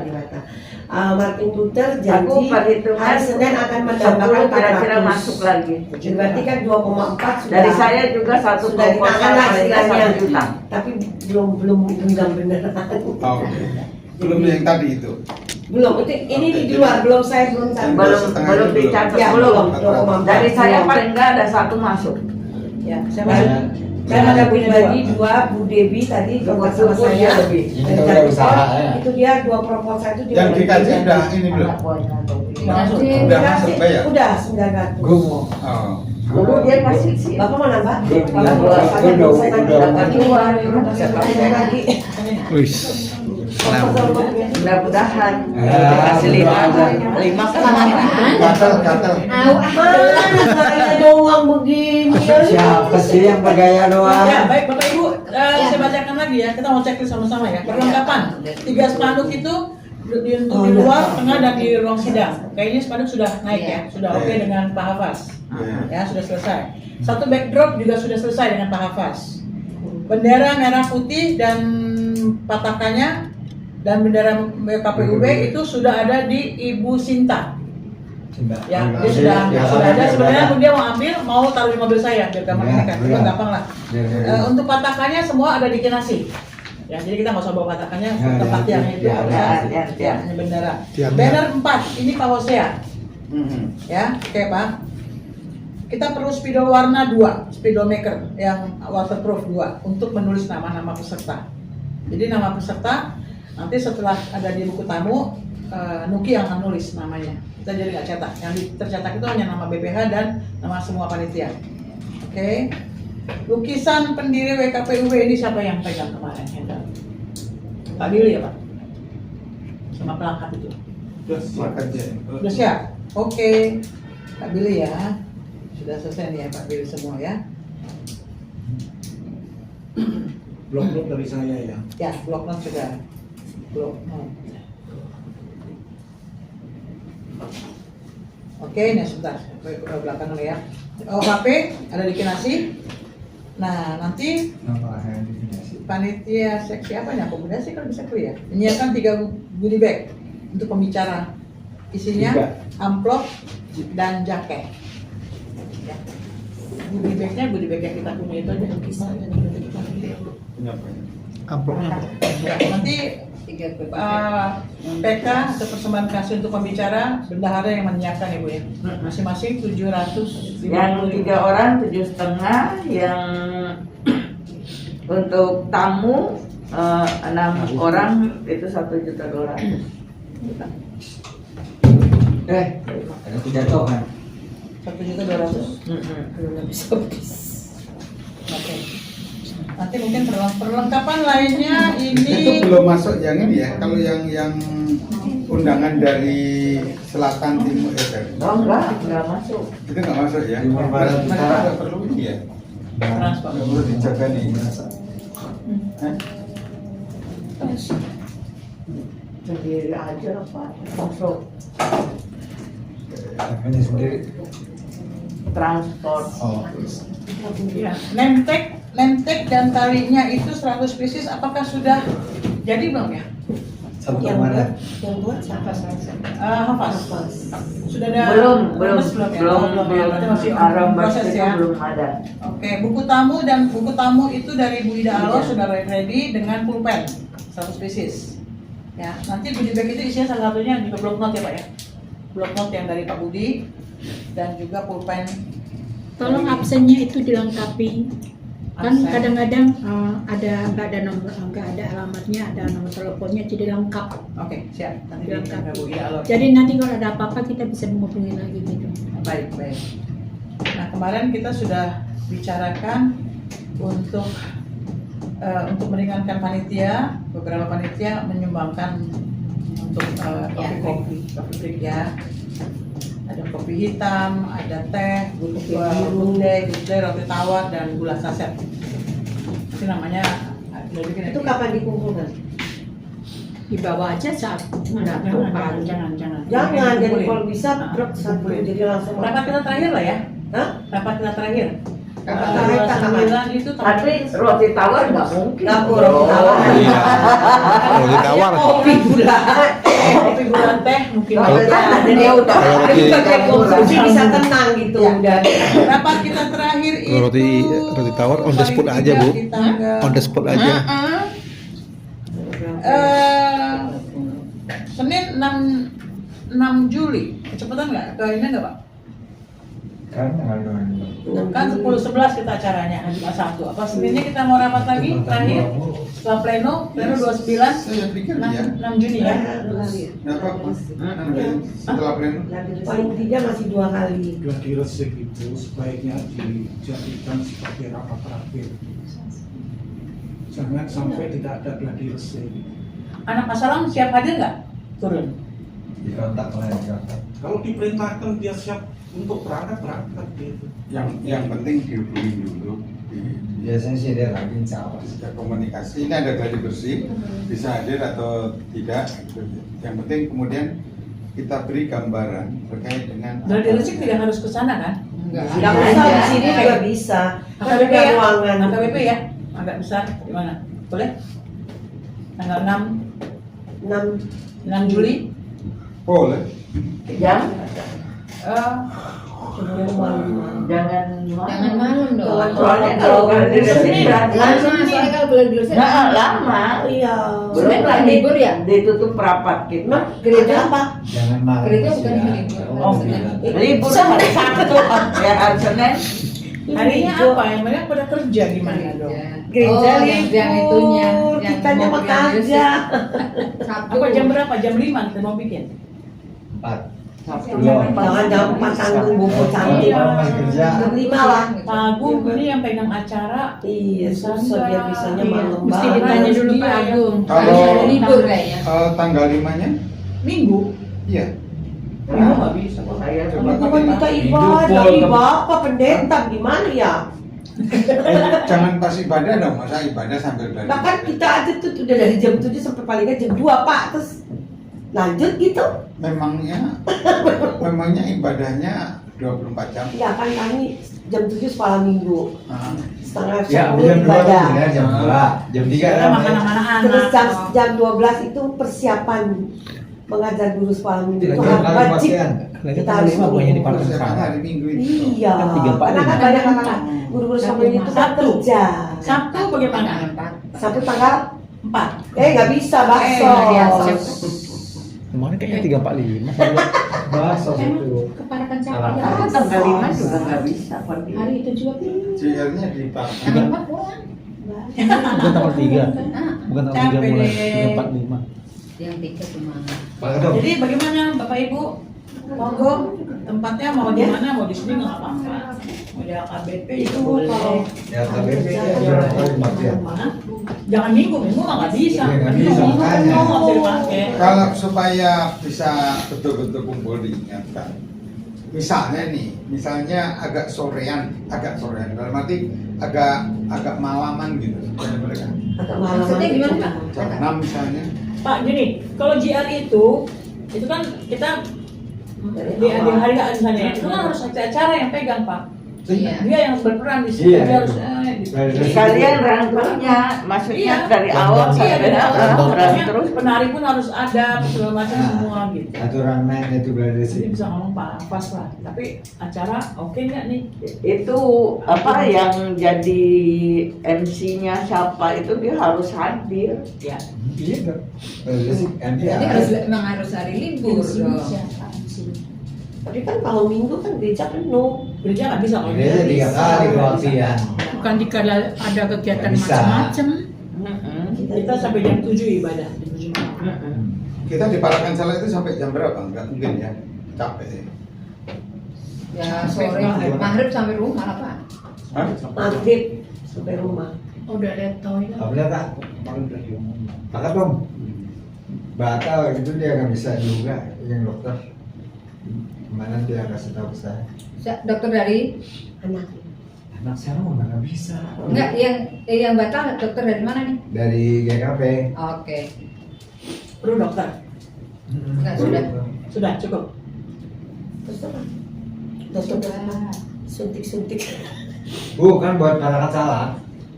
Martin Luther Aku janji perhitungan hari Senin akan 10 menambahkan kira-kira 400. masuk lagi. Berarti kan 2,4 sudah. Dari saya juga satu sudah ditahan lah mereka istilahnya. 1 juta. Tapi belum genggam beneran. Oh, belum yang tadi itu. Belum, itu ini di luar, belum saya belum catat. Belum dicatat Ya, belum. belum. Dari saya paling enggak ada 1 masuk. Ya, saya Dan, masuk. dan ada Bu Badi 2, Bu Debi tadi juga sama saya. ini Dan kalau tadi usaha ya. itu dia 2 proposal itu dia Yang dikaji udah ini belum? Masuk. Udah masuk bayar? Udah 900. Gue mau. Oh. Dulu dia kasih sih. Bapak mau nambah? Udah, Kalau saya udah, saya udah. nambah lagi. Siapa Saya lagi. Wis. Mudah-mudahan Ya, dikasih 5 kan Gatel. Mana saya doang begini. Siapa sih yang bergaya doang? Ya, baik Bapak Ibu, saya bacakan lagi ya. Kita mau checklist sama-sama ya. Perlengkapan 3 spanduk itu di luar, tengah, dan di ruang sidang. Kayaknya spanduk sudah naik ya, sudah oke dengan Pak Hafaz. Ya, sudah selesai. 1 backdrop juga sudah selesai dengan Pak Hafaz. Bendera merah putih dan patakannya dan bendera KPUB itu sudah ada di Ibu Sinta. Ya, dia sudah ada. Sebenarnya dia mau ambil, mau taruh di mobil saya biar gampang ini kan, itu gampang lah. Untuk patakannya semua ada di Kinasi. Ya, jadi kita nggak usah bawa patakannya ke tempat yang itu hanya bendera. Banner 4 ini Pak Hosea. Ya, oke Pak. Kita perlu spidol warna 2, spidol maker yang waterproof 2 untuk menulis nama-nama peserta. Jadi nama peserta nanti setelah ada di buku tamu, Nuki yang akan nulis namanya. Kita jadi nggak cetak. Yang tercetak itu hanya nama BPH dan nama semua panitia. Oke. Lukisan pendiri WKPUB ini siapa yang pegang kemarin? Pak Billy ya Pak? Sama pelengkap itu. Sudah siap? Oke. Pak Billy ya. Sudah selesai nih ya Pak Billy semua ya. Blok-blok dari saya ya. Ya, blok note sudah. Blok note. Oke, ini sebentar. Ke belakang dulu ya. HP ada di Kinasi. Nah, nanti panitia seksi apa nih? Akomodasi kan bisa clear. Menyiapkan 3 goodie bag untuk pembicara. Isinya amplop dan jaket. Ya. Goodie bag yang kita punya itu aja. Amplopnya. Ya, nanti PK atau persembahan kasih untuk pembicara bendahara yang menyiapkan Ibu ya. Masing-masing 750. Yang 3 orang 7,5, yang untuk tamu 6 orang itu 1.200.000. Ada kejatuhan. 1.200.000. Belum bisa habis. Oke. Nanti mungkin perlengkapan lainnya Itu ini belum masuk yang ini ya. Kalau yang undangan dari selatan timur dari Oh enggak masuk. itu nggak masuk ya. Timur, barat, Mereka utara. nggak perlu ini ya. transport. Nggak perlu dijaga nih. Hah? Sendiri aja Pak. Masuk Ini sendiri. transport. Oh. Ya, name tag dan talinya itu 100 pieces. Apakah sudah jadi belum ya? Satu Yang kemarin. buat siapa saya? Hafaz. Sudah ada Belum ya? Berarti masih proses itu ya. belum ada. Oke, buku tamu itu dari Bu Ida Alo sudah ready dengan pulpen 100 pieces. Ya, nanti goodie bag itu isinya salah satunya juga blok note ya Pak ya. Blok note yang dari Pak Budi dan juga pulpen. Tolong absennya itu dilengkapi. Kan Absen. kadang-kadang nggak ada nomor, nggak ada alamatnya, ada nomor teleponnya, jadi lengkap. Oke, siap. Nanti Dilengkapi. dengan Bu Ida Alo. Jadi nanti kalau ada apa-apa kita bisa menghubungi lagi gitu. Baik. Nah, kemarin kita sudah bicarakan untuk meringankan panitia, beberapa panitia menyumbangkan untuk kopi break ya. Ada kopi hitam, ada teh, gudeg, roti tawar, dan gula saset. Itu namanya Itu kapan dikumpulkan? Dibawa aja saat Jangan. Jangan, Kumpulin. jadi kalau bisa truk satu, jadi langsung. Rapat kita terakhir lah ya. Hah? Rapat kita terakhir. Terakhir kapan? 9 itu Tapi roti tawar nggak mungkin. Nggak boleh roti tawar. Oh, ditawar. Kopi gula. kopi gula teh mungkin. Jadi dia udah Kalau roti- pakai Konsumsi bisa tenang gitu. Ya. Udah. Rapat kita terakhir itu Roti tawar on the spot aja, Bu. di tanggal- On the spot aja. Senin 6 Juli. Kecepatan nggak? Ke ini nggak Pak? Kan tanggal 22. Kan 10-11 kita acaranya Jumat Sabtu. Apa Seninnya kita mau rapat lagi terakhir setelah pleno 29 Saya pikir ya. 6 Juni ya. Kenapa? Setelah pleno. Paling tidak masih 2 kali. Gladi resik itu sebaiknya dijadikan sebagai rapat terakhir. Jangan sampai tidak ada gladi resik. anak asalang siap hadir nggak? Turun. Di kontak lah, di kontak. Kalau diperintahkan dia siap untuk berangkat gitu. Yang penting dihubungi dulu. Biasanya sih dia lagi insya Allah. Sudah komunikasi, ini ada gladi bersih, bisa hadir atau tidak. Yang penting kemudian kita beri gambaran terkait dengan Gladi bersih tidak harus ke sana kan? Enggak. Nggak usah di sini juga bisa. Kan AKBP ada ya? ruangan. AKBP ya? Agak besar, gimana? Boleh? Tanggal 6 Juli? boleh. Jam? Jangan malam dong. Soalnya kalau gladi bersih berarti Lama, soalnya kalau gladi bersih lama. Iya. Senin nggak libur ya? Ditutup rapat gitu. Emang Gereja apa? Jangan malam. Gereja bukan siang. libur. Oh, libur hari Sabtu ya hari Senin. Harinya apa? Yang mereka pada kerja gimana dong? Gereja Oh, yang itunya, yang kitanya mau mah yang kerja. Sabtu. Apa jam berapa? Jam 5 kita mau bikin? 4. Sabtu Belum. Jangan empat tanggung bubur cantik. Iya. Masih kerja. Jam 5 lah. Pak Agung ini yang pegang acara. Iya, susah dia bisanya Iya. malam Mesti banget. ditanya dulu Dia Pak yang- Agung. Kalau libur kayaknya. tanggal 5-nya, Minggu. iya. Minggu nggak bisa. Saya Coba Bukan kita ibadah, ih bapak pendeta gimana ya? Jangan pas ibadah dong, masa ibadah sambil gladi. Nah kan kita aja tuh udah dari jam 7 sampai paling nggak jam 2 Pak, terus lanjut gitu. Memangnya ibadahnya 24 jam. Ya kan kami jam 7 sekolah minggu, Nah, setengah Ya, 10 jam 2 ibadah. ya, jam 2. Jam 3 Kita makan sama Terus anak-anak. jam 12 itu persiapan mengajar guru sekolah minggu itu Tiga kali wajib. pakaian. Kita harus persiapan hari Minggu itu. Iya, karena kan banyak anak guru-guru sekolah minggu itu kan Sabtu. kerja. Sabtu bagaimana? Sabtu tanggal 4. nggak bisa bakso. Kemarin kayaknya 345. Bakso itu. Keparakan Salah. capek. tanggal 5 juga nggak bisa. Hari itu juga JR-nya dipakai. Yang 4 pulang. Bukan tanggal 3. Ah, Bukan tanggal 3 Capek mulai. deh. 345. yang 3 cuma. Pak Kedong. Jadi bagaimana Bapak Ibu? Monggo, tempatnya mau di mana? Mau di sini nggak apa-apa. Mau di AKBP Itu juga boleh. kalau Ya, tapi berapa kali pakaian? Hah? Jangan minggu mah nggak bisa. Iya, nggak bisa, Minggu makanya. nggak bisa dipakai. Kalau supaya bisa betul-betul kumpul diingatkan. Misalnya agak sorean dalam arti agak malaman gitu supaya mereka. agak malam. Maksudnya gimana, Pak? Jam 6 misalnya. Pak, gini, kalau GR itu kan kita di hari misalnya itu kan harus ada acara yang pegang Pak. Iya. Dia yang berperan di situ. Iya. Dia harus gitu. Kalian rangkulnya, maksudnya dari awal Iya, sampai dari awal. Pokoknya terus. penari pun harus ada segala macam Nah. semua gitu. Aturan main itu gladi Jadi bersih. bisa ngomong pas lah. Tapi acara oke nggak nih? Itu apa yang jadi MC-nya siapa itu dia harus hadir. Ya. Iya dong. Gladi bersih kan dia. Memang harus hari libur dong. Tapi kan kalau minggu kan gereja penuh. Gereja nggak bisa kalau Dia 3 kali latihan. Bukan dikala ada kegiatan Nggak bisa. macam-macam. Kita sampai jam 7 ibadah di Bujung Malam. Kita di Parakan Salah itu sampai jam berapa? Enggak mungkin ya. Capek ya. Ya sore maghrib sampai rumah lah Pak. Hah? Maghrib sampai rumah. Udah ada toilet. Apalagi tak? Maka dong. Batal gitu dia nggak bisa juga yang dokter. Kemana dia kasih tahu ke saya? Dokter dari Anak. Anak saya mau nggak bisa. enggak yang batal dokter dari mana nih? Dari GKP. Oke. Perlu dokter. Enggak, sudah. Sudah cukup. Terus apa? Dokter suntik-suntik. Bukan buat Parakan Salah.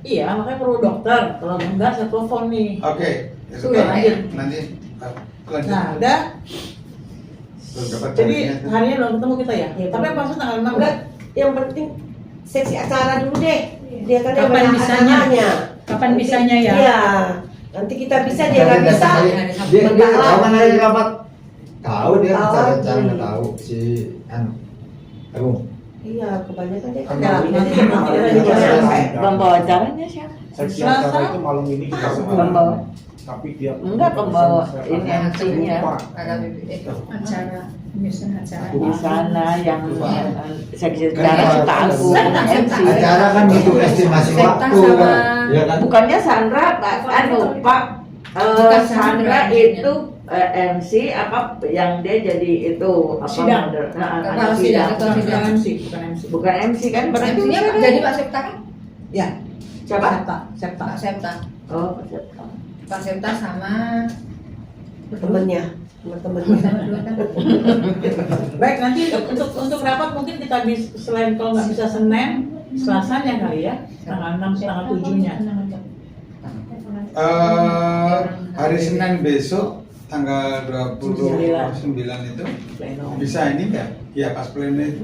Iya, makanya perlu dokter. Kalau enggak saya telepon nih. Oke. Sudah, lanjut. Nanti lanjut. Nah, udah. Belum dapat Jadi harinya. harinya belum ketemu kita ya. Iya, Tapi belum. yang maksud tanggal 6 Enggak, yang penting seksi acara dulu deh. Dia kan yang Kapan banyak bisanya? acaranya. Kapan bisanya ya? Iya. Nanti kita bisa, dia nggak bisa. Dia Bentar tahu lah. kan hari rapat. Tahu dia Tahu. rencana tahu si Agung. Iya, kebanyakan dia kan Kan dalam ini jadi kan memang malam tidak ini bisa kan sampai. Pembawa acaranya siapa? Seksi Selasa? acara itu malam ini juga Pembawa. tapi dia Enggak, pembawa ini MC-nya. Acara, biasanya acara. Di sana yang seksi acara suka Agung MC. Acara kan butuh estimasi Sekta waktu sama- kan. Ya kan? Bukannya Sandra, Pak, Pak Bukan sama Sandra dengan itu MC apa yang dia jadi itu apa Sidang. Kepala sidang, ketua sidang. Bukan MC, bukan MC. Bukan MC kan berarti MC-nya jadi Pak Septa kan? Ya, siapa? Septa. Pak Septa. Oh, siapa? Pak Septa sama temennya teman-temannya. sama dua kan. Baik, nanti untuk rapat mungkin kita bisa, selain kalau nggak bisa Senin, Selasanya kali ya, tanggal 6, tanggal 7-nya. Hari Senin besok tanggal 29 itu Pleno. bisa ini enggak? Ya pas pleno itu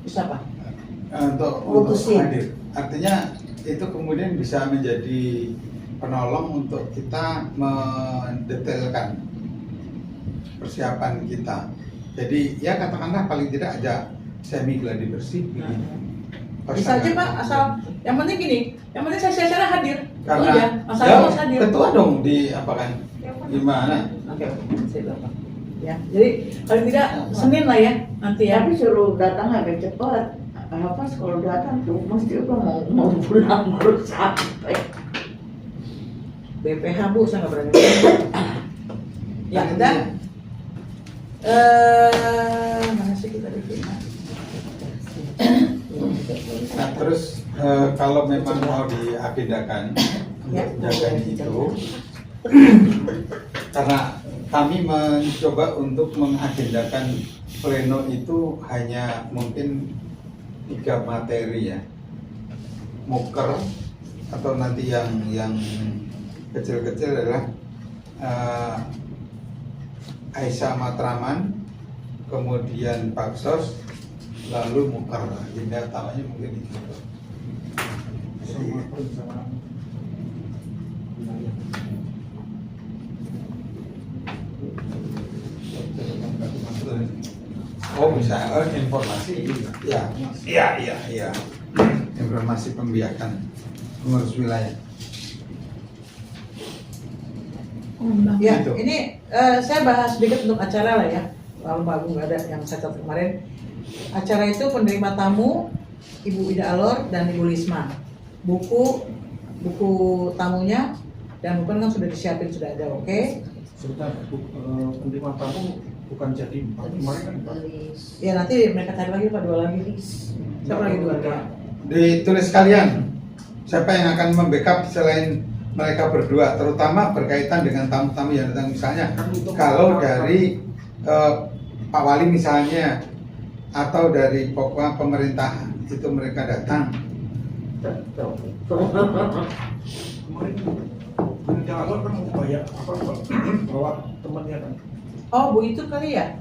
Bisa Pak? untuk Mutusin. hadir. Artinya itu kemudian bisa menjadi penolong untuk kita mendetailkan persiapan kita. Jadi ya katakanlah paling tidak ada semi gladi bersih. Bisa aja Pak, asal yang penting gini, yang penting saya secara hadir. Karena Udah, asal ya, harus hadir. ketua dong di apa kan? Gimana? Oke, saya bilang Pak. Ya, jadi kalau tidak Senin lah ya nanti ya. Tapi suruh datang agak cepat. Pas kalau datang tuh mesti udah mau pulang baru sampai. BPH Bu, saya nggak berani. Ya, dan mana sih kita bikin? Nah terus kalau memang mau diagendakan untuk jaga itu, karena kami mencoba untuk mengagendakan pleno itu hanya mungkin 3 materi ya, muker atau nanti yang kecil-kecil adalah Aisyah Matraman, kemudian Paksos, lalu muker. Agenda utamanya mungkin itu. Sama perencanaan wilayah. Oh bisa, informasi, ya, informasi pembiakan pengurus wilayah. Ya, Gitu. ini saya bahas sedikit untuk acara lah ya. Lalu Pak Agung nggak ada yang saya catat kemarin. Acara itu penerima tamu Ibu Ida Alor dan Ibu Lisma. Buku tamunya dan buku kan sudah disiapin, sudah ada, oke? Sebentar, penerima tamu bukan jadi 4 kemarin kan 4. Ya nanti mereka cari lagi Pak, 2 lagi. Siapa lagi 2 lagi? Ditulis kalian siapa yang akan membackup selain mereka berdua, terutama berkaitan dengan tamu-tamu yang datang. Misalnya kalau dari Pak Wali misalnya, atau dari pokok pemerintah itu mereka datang. Kemarin Bunda Alor kan mau bayar apa bawa temannya kan, Oh Bu itu kali ya?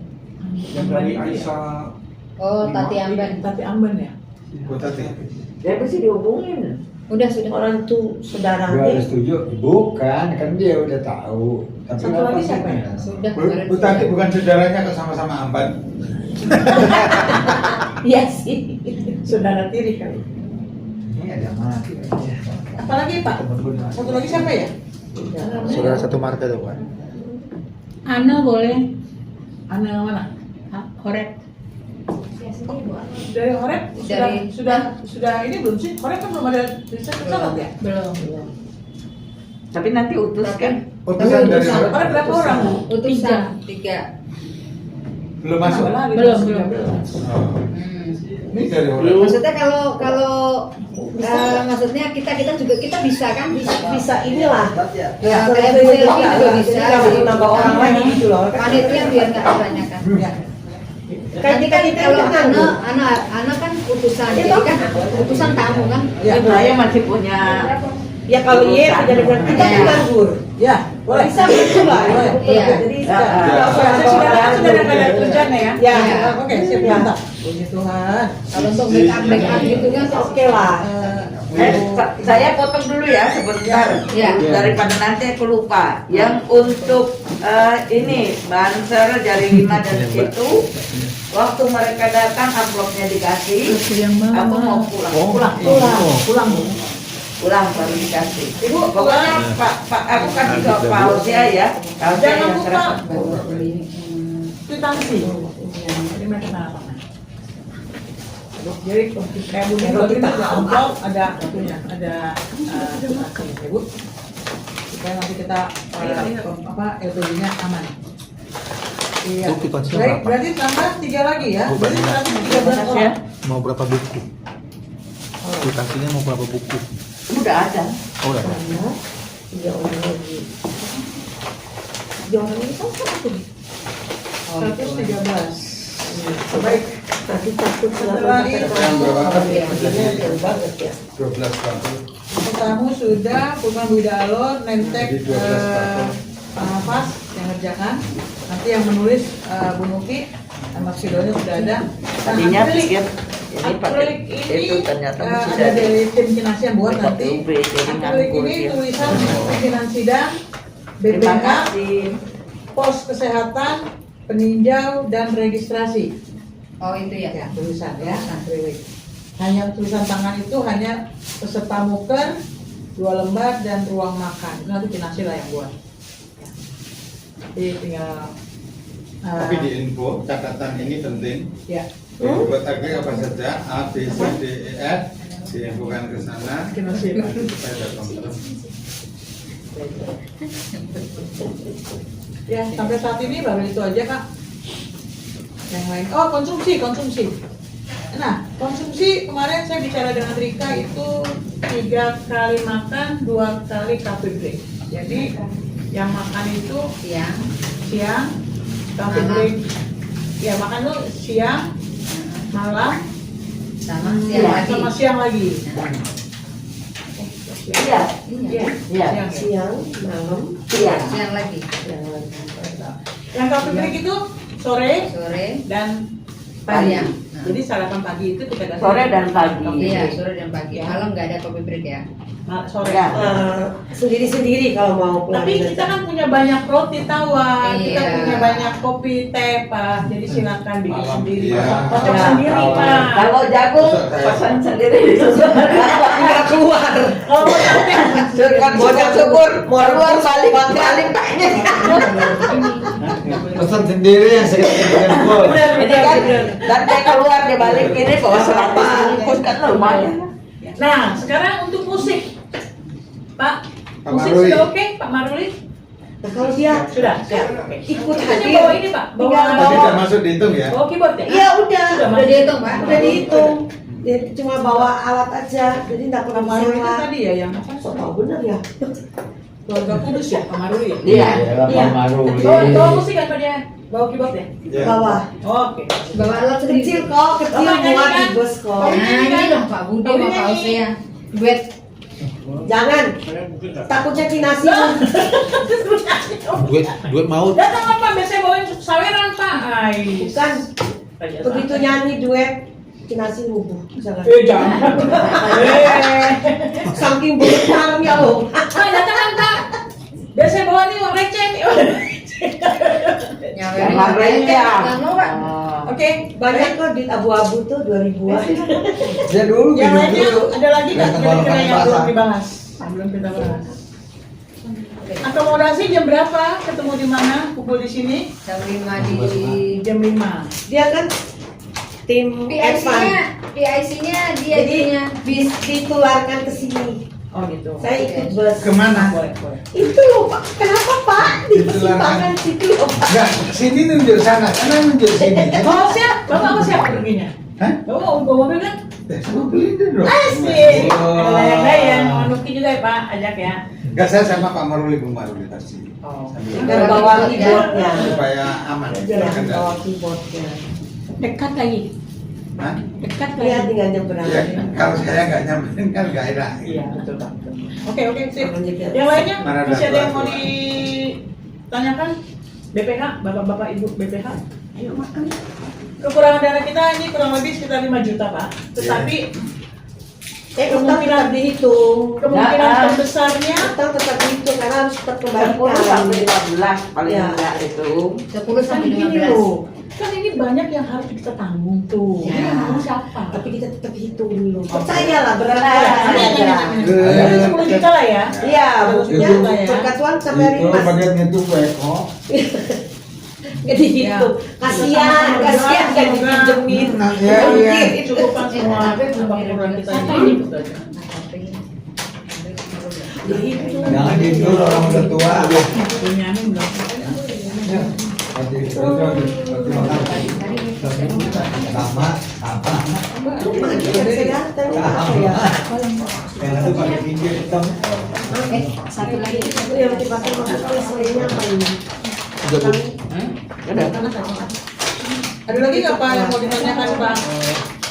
yang dari Aisyah. Oh, Tati Amban. Tati Amban ya? Bu Tati. Dia pasti dihubungin. Sudah. Orang tuh Gua saudaranya. harus setuju, bukan kan dia udah tahu. Tapi Satu lagi siapa ya? Sudah. Bu Tati bukan saudaranya kok, sama-sama Amban. Iya sih. Saudara tiri kali. Ini ada mati. Apalagi Pak? Satu lagi siapa ya? Saudara satu marga tuh Pak. Ana boleh. Ana mana? Korek. Dari Horeb Dari- sudah ini belum sih? Horeb kan belum ada riset pesawat ya? Belum. Tapi nanti utus kan? Utusan dari Horeb berapa orang? Utusan 3. belum masuk. Belum. Oh. Ini dari Horeb. Maksudnya kalau maksudnya kita juga kita bisa kan Bisa inilah. Ya, kayak Bu Selvi juga bisa. Jadi nambah orang lagi gitu loh. Panitia biar nggak kebanyakan. Ya. Nanti kan kalau Ana kan utusan, jadi kan utusan tamu kan. Ya, Saya masih punya. Ya kalau iya tidak dengan kita kan nganggur. Ya, boleh. Bisa betul lah. Iya. Jadi Ya. Saya sudah ada tujuannya ya. Ya. Oke, siap Ya. mantap. Puji Tuhan. Kalau untuk backup gitu kan Oke lah. Saya potong dulu ya sebentar. Ya. Daripada nanti aku lupa. Yang untuk ini banser dari 5 dan itu, waktu mereka datang amplopnya dikasih. Yang mana? Aku mau pulang. Pulang baru dikasih. Ibu, Pokoknya Pak aku kasih ke Pak Ausia ya. Ausia Jangan yang lupa serap. kwitansi. Jadi mereka tanda tangan. Jadi kayak begini, kalau kita ada amplop, ada itunya, ada kwitansi, ya Bu. supaya nanti kita LPG-nya aman. Iya. Itu kwitansinya Baik, berapa? berarti tambah 3 lagi ya. Bu, Berarti banyak. berarti 13 orang. Mau berapa buku? Kwitansinya mau berapa buku? Udah ada. Oh, udah. Karena 3 orang lagi. 3 orang ini kan satu. 113. Baik. Tadi takut Setelah itu, banget ya. 12 kartu. tamu sudah, Purman Widalo, Nemtek, Jadi 12 kartu. Pak Nafas yang ngerjakan. Nanti yang menulis Bu Nuki, Mas Fidonya sudah ada. Tadinya akrilik- pikir ini pakai akrilik ini itu ternyata masih ada dari dari tim Kinasi yang buat Pak nanti. Ube, jadi Akrilik nganggur ini dia. tulisan pimpinan sidang, Terima BPH, kasih. pos kesehatan, peninjau dan registrasi. Oh itu ya. Ya, tulisan ya, akrilik. Hanya tulisan tangan itu hanya peserta muker, 2 lembar dan ruang makan. Itu nanti Kinasi lah yang buat. Ya. Jadi tinggal Tapi di info catatan ini penting. ya, Buat agak apa saja A, B, C, D, E, F diinfokan ke sana Kinasi. supaya ada kontrol. Ya, sampai saat ini baru itu aja, Kak. Yang lain, oh konsumsi. Nah, konsumsi kemarin saya bicara dengan Rika itu 3 kali makan, 2 kali coffee break. Jadi yang makan itu siang, coffee Malam. break. Ya makan tuh siang, malam, Sama siang lagi. sama siang lagi. Iya. Iya, Iya. siang. Siang, malam, Iya. Siang lagi. yang lagi. Yang coffee break itu sore Sore. dan pagi. Siang. Jadi sarapan pagi itu kita kasih Sore dan pagi. coffee Iya, break. sore dan pagi. Ya. Malam nggak ada coffee break ya. Sore. Ya. Sendiri-sendiri kalau mau pulang. Tapi kita kan punya banyak roti tawar, kita Iya. punya banyak kopi, teh, Pak. Jadi silakan bikin Malam, sendiri, iya. kocok Ya. sendiri, Pak. Kalau jagung pesan sendiri di tinggal keluar. Kalau mau cantik, Bocah syukur mau keluar balik paknya. Pesan sendiri yang sedikit dengan gua. Ini kan dan dia keluar dia balik ini bawa 100 bungkus kan lumayan. Nah, sekarang untuk musik, Pak. Pak Musik Maruli. sudah oke, Pak Maruli? Nah, kalau dia Sudah, siap. Oke. ikut Hanya hadir, bawa ini, Pak. Bawa, Tinggal Tapi tidak masuk dihitung ya. bawa keyboard ya? iya udah, Udah dihitung, Pak. udah dihitung. Dia cuma bawa alat aja, jadi nggak Pak perlu Maruli itu sewa. tadi ya yang apa? So tau bener ya. Keluarga Kudus ya, Pak Maruli ya? Iya. Iya. Bawa musik kan Pak dia? Bawa keyboard ya? Ya. Bawah. Oke. Bawa alat sendiri. Kecil kok, kecil Bapak muat di nyanyikan. bos kok. Bapak Nyanyi dong Pak Budi sama Pak Osea. Duet. Jangan, takutnya kinasi. Duit mau. Datang apa? Biasanya bawain saweran Pak. Ay. Bukan, begitu nyanyi duet, kinasi rubuh. Jangan. Jangan. Saking besarnya loh. Pak, datang kan Pak. Biasanya bawa nih uang receh nih. Nyawerin Jangan apa aja. receh. Nggak mau Pak. Oke, Banyak kok di abu-abu tuh 2000-an. Dia dulu Yang minum lainnya dulu. ada lagi nggak Yang kira-kira tenggorokan yang belum basah. dibahas? Yang belum kita bahas. Akomodasi jam berapa? Ketemu di mana? Kumpul di sini? Jam 5 di Jam 5. Dia kan tim Evan. PIC-nya dia Jadi punya. ditularkan ke sini. Oh gitu. Saya ikut bus. Kemana? Boleh, boleh. Itu loh Pak, kenapa Pak? Di persimpangan situ loh Pak. Enggak, sini nunjuk sana, sana nunjuk sini. Bawa siapa? Bapak apa siapa perginya? Hah? Bapak mau bawa mobil kan? Sama Belinda dong. Asik. Oh. Layang-layang, mau Nuki juga ya Pak, ajak ya. Enggak, saya sama Pak Maruli, Bung Maruli pasti. Oh. Sambil- Dan bawa keyboardnya. supaya aman. Jangan terkendali. bawa keyboardnya. Dekat lagi. Hah? Dekat Lihat lagi. tinggal nyebrang. Ya, kalau saya nggak nyamperin kan nggak enak. Iya, betul Pak. Betul. Oke, sip. Menjaga. Yang lainnya Mana ada masih ada yang mau aturan? ditanyakan? BPH, Bapak-bapak Ibu BPH. Ayo makan. Kekurangan dana kita ini kurang lebih sekitar 5 juta Pak. Tetapi Utang tetap dihitung. kemungkinan Ya. terbesarnya Utang tetap dihitung karena harus tetap 10 sampai kembalikan. 15 paling Ya. enggak itu. 10 kan sampai gini 15. loh. Kan ini banyak yang harus kita tanggung tuh. Ya. Ini yang tanggung siapa? Tapi kita tetap hitung dulu. Percayalah berat. Berarti 10 juta lah ya. Iya, maksudnya Itu ya. perkatuan sampai Itu rimas. bagian itu Eko. Jadi gitu. Kasihan kan dipinjemin. Iya, iya. Cukupkan semua kekurangan kita ini. Itu aja. Jangan tidur orang udah tua. Punya anu belum. Nanti itu sama. Cuma dia bisa datang. Ya. Yang itu pakai pinggir hitam. Satu lagi. Itu yang dipakai maksudnya selainnya apa ini? Ada lagi nggak Pak yang mau ditanyakan Pak?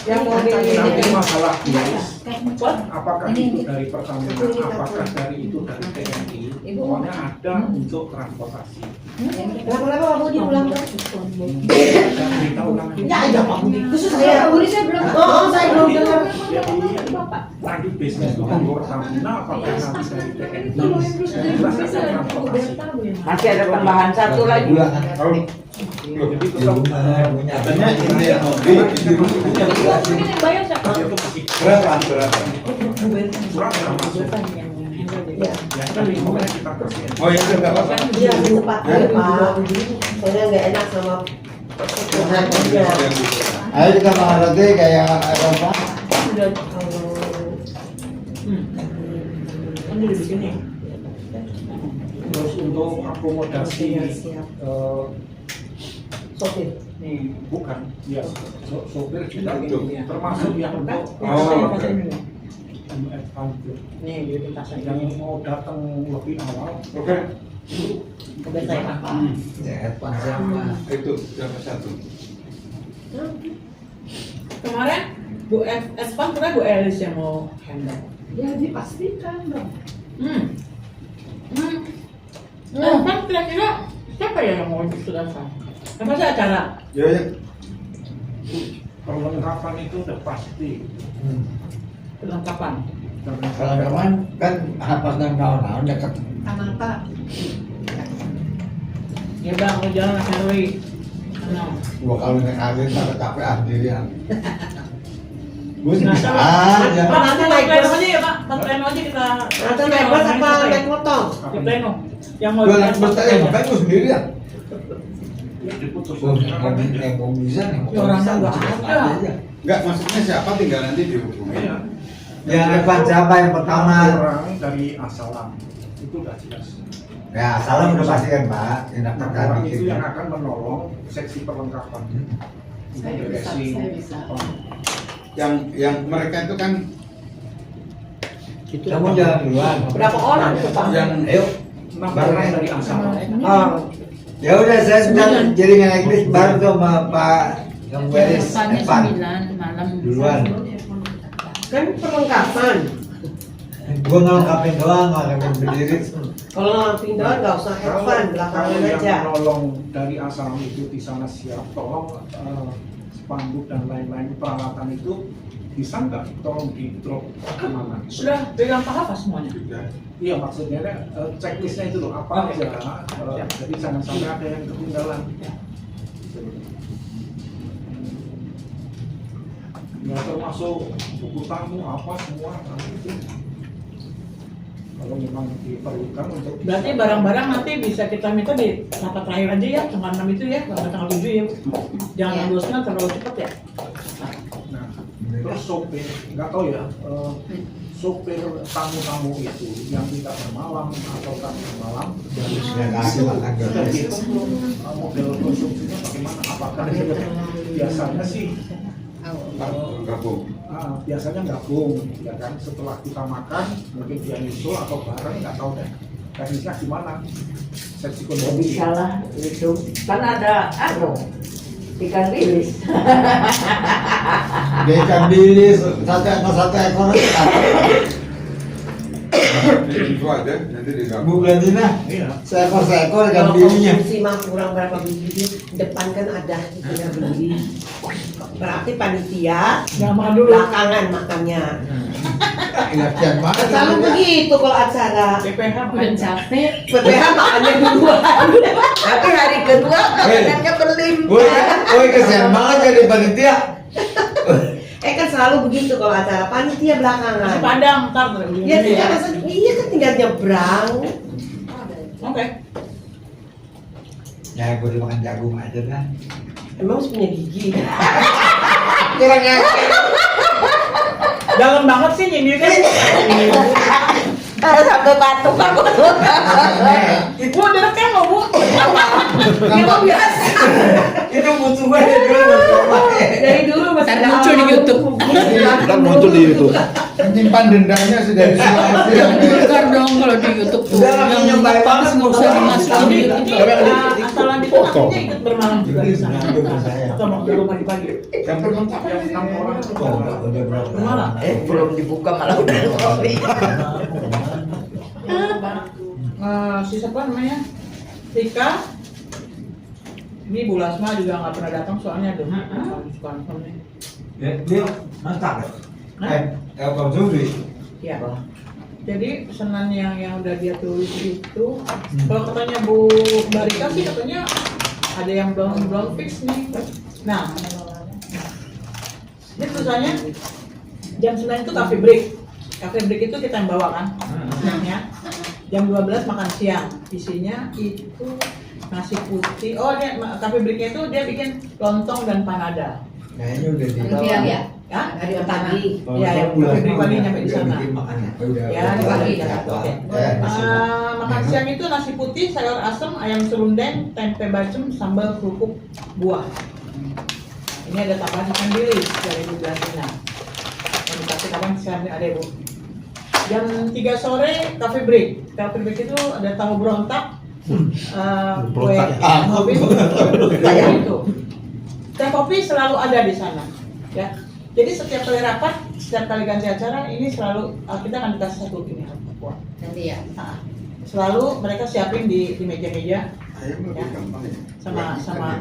Yang mau Nanti masalah What? apakah itu dari Pertamina, apakah dari itu dari TNI, pokoknya ada untuk transportasi. Kenapa Pak Budi ulang? Dan beritahu lagi. Ya ada Pak Budi. Khusus Saya saya. Budi saya belum. Oh, saya belum dengar. Nanti bisnis itu kan Pertamina, apakah nanti dari TNI, jelas ada transportasi. Masih ada tambahan satu lagi. Dua kan. Jadi Di tetap rumah punya. Katanya ini yang hobi, ini punya Ini yang bayar siapa? itu masih berapa? surat yang masuk. Ya. Ya, kan pokoknya kita kasih. Oh ya udah nggak apa-apa. Iya, cepatnya Pak. Soalnya nggak enak sama pekerjaannya. Ayo kita makan roti kayak apa? Ini di sini. Terus untuk akomodasi Sopir. Nih. bukan, ya sopir juga Itu. termasuk yang untuk Oh, oke. Nih di tas yang mau datang lebih awal. Oke. Udah saya apa? Ya, headphone sama. Itu berapa satu? Kemarin Bu Espan pernah Bu Elis yang mau handle. Ya dipastikan dong. Espan kira-kira siapa ya yang mau ikut Espan? Apa sih acara? Ya ya. Perlengkapan itu udah pasti. Perlengkapan. Kalau kemarin kan hafaz dan kawan-kawan dekat. Sama apa? Ya bang, mau jalan sama Herwi. Ano? Dua kali naik angin sampai capek sendirian. Gue sih Nah, bisa Pak, aja. nanti naik pleno aja ya Pak. Naik pleno aja kita. Atau naik bus apa naik motor? Di pleno. Yang mau Gue naik bus aja, ngapain gue sendirian? Diputus. Gue yang mau bisa, yang mau Orang bisa, nggak gue ada. aja. Enggak, maksudnya siapa tinggal nanti dihubungi. Iya. Yang depan siapa yang pertama? Orang dari Asalam itu udah jelas. Ya, salam udah pasti kan Pak. Yang dapat Nah, kan orang itu dikit. yang akan menolong seksi perlengkapan. Yang mereka itu kan Kamu jalan duluan. Berapa orang tuh Pak? yang Ayo. 6 orang dari Asalam. Oh, Ya udah saya sedang jadi naik bis baru tuh sama Pak yang beres Depannya depan 9 malam. duluan. kan perlengkapan. Gue ngelengkapin doang, ngelengkapin berdiri. Kalau lamping doang nggak usah Kalau Evan, belakangan yang aja. menolong dari Asalam itu di sana siap, tolong spanduk dan lain-lain peralatan itu bisa nggak tolong di drop kemana? Sudah pegang apa semuanya? juga Iya maksudnya checklistnya itu loh apa aja, jadi jangan sampai ada yang ketinggalan. Ya termasuk buku tamu apa semua itu. Kalau memang diperlukan untuk Berarti barang-barang nanti bisa kita minta di rapat terakhir aja ya, tanggal 6 itu ya, tanggal 7 ya. Jangan Ya. ngeluaskan terlalu cepat ya. Nah, terus sopir, nggak tahu ya, sopir tamu-tamu itu yang tidak bermalam atau tak bermalam, Sudah kasih makan sudah gratis. dihitung belum model konsumsinya bagaimana? Apakah biasanya sih gabung. biasanya gabung, ya kan? Setelah kita makan, mungkin dia nyusul atau bareng, nggak tahu deh. Teknisnya gimana? Seksi Ya konsumsi. bisa lah itu. Kan ada ikan bilis. Dia ikan bilis satu ekor kan. Itu aja nanti digabung. Bu Gladina, Iya. seekor Kalau ikan bilinya. konsumsi mah kurang berapa biji, depan kan ada kita beli. Berarti panitia Jangan makan dulu. belakangan makannya. Ingatkan banget. Selalu begitu kalau acara. BPH Udah makan capek. PPH makannya duluan. Tapi hari kedua makanannya berlimpah. Woi kesian banget jadi panitia. Kan selalu begitu kalau acara panitia belakangan. nasi padang ntar Ya tidak masa iya kan tinggal nyebrang. Oke. Ya gue dimakan jagung aja dah. Emang harus punya gigi. Kurang aja. Dalam banget sih nyindir kan. Sampai batuk aku. Bu, direkam loh Bu. Yang biasa. Itu butuh banget dulu. Dari dulu masih Ntar muncul di YouTube. Ntar muncul di YouTube. Menyimpan dendamnya sudah diselamatkan. Bukan dong kalau di YouTube tuh. Udah lah, Yang nyobain nggak banget, nggak usah dimasukin di YouTube. Ini asalan itu nantinya ikut bermalam juga di sana. Atau mau di rumah di pagi. Yang berkontak yang 6 orang itu Bermalam. Belum dibuka malah udah kopi. Si siapa namanya? Rika. Ini Bu Lasma juga nggak pernah datang soalnya ada confirm nih. Dia mantap. Hah? Konsumsi. Ya. Jadi pesanan yang udah dia tulis itu, kalau katanya Bu Barika sih katanya ada yang belum fix nih. Nah, ini tulisannya jam 9 itu coffee break. Coffee break itu kita yang bawa kan, siangnya. Jam 12 makan siang. Isinya itu nasi putih. Oh, dia coffee breaknya itu dia bikin lontong dan panada. Kayaknya udah di Siang ya? Ya, Hari pagi. Iya, yang coffee break pagi nyampe di sana. Ya, di pagi. Oke. Makan siang itu nasi putih, sayur asem, ayam serundeng, tempe bacem, sambal kerupuk, buah. Ini ada tambahan ikan bilis dari Bu Blantina. Yang dikasih kapan siang ada Bu. Jam 3 sore coffee break. Coffee break itu ada tahu berontak, kue kopi, kayak itu. Teh kopi selalu ada di sana. Ya. Jadi setiap kali rapat, setiap kali ganti acara, ini selalu kita akan dikasih satu ini buah. Nanti ya. Nah, selalu mereka siapin di meja-meja Ayam lebih gampang ya.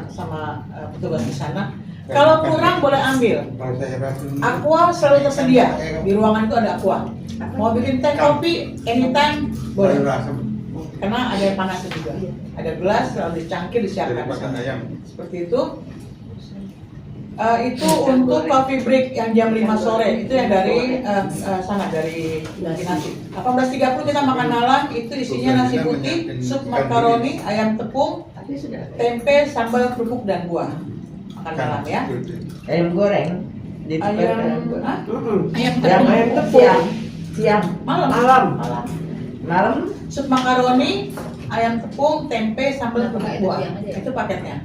sama petugas di sana. Kalau kurang boleh ambil. Kalau saya rasa Aqua selalu tersedia di ruangan itu ada aqua. Mau bikin teh kopi anytime boleh. sayur asam Karena ada yang panas juga. Ada gelas selalu dicangkir disiapkan di daripada sana. ayam. Seperti itu. Itu untuk coffee break yang jam 5 sore itu yang dari sana dari nasi. 18.30 kita makan malam itu isinya nasi putih, sup makaroni, ayam tepung, tempe, sambal kerupuk dan buah. Makan malam ya. Ayam goreng. Ayam Ayam Ayam tepung. Siang. malam. Malam. Sup makaroni, ayam tepung, tempe, sambal kerupuk buah. Itu paketnya.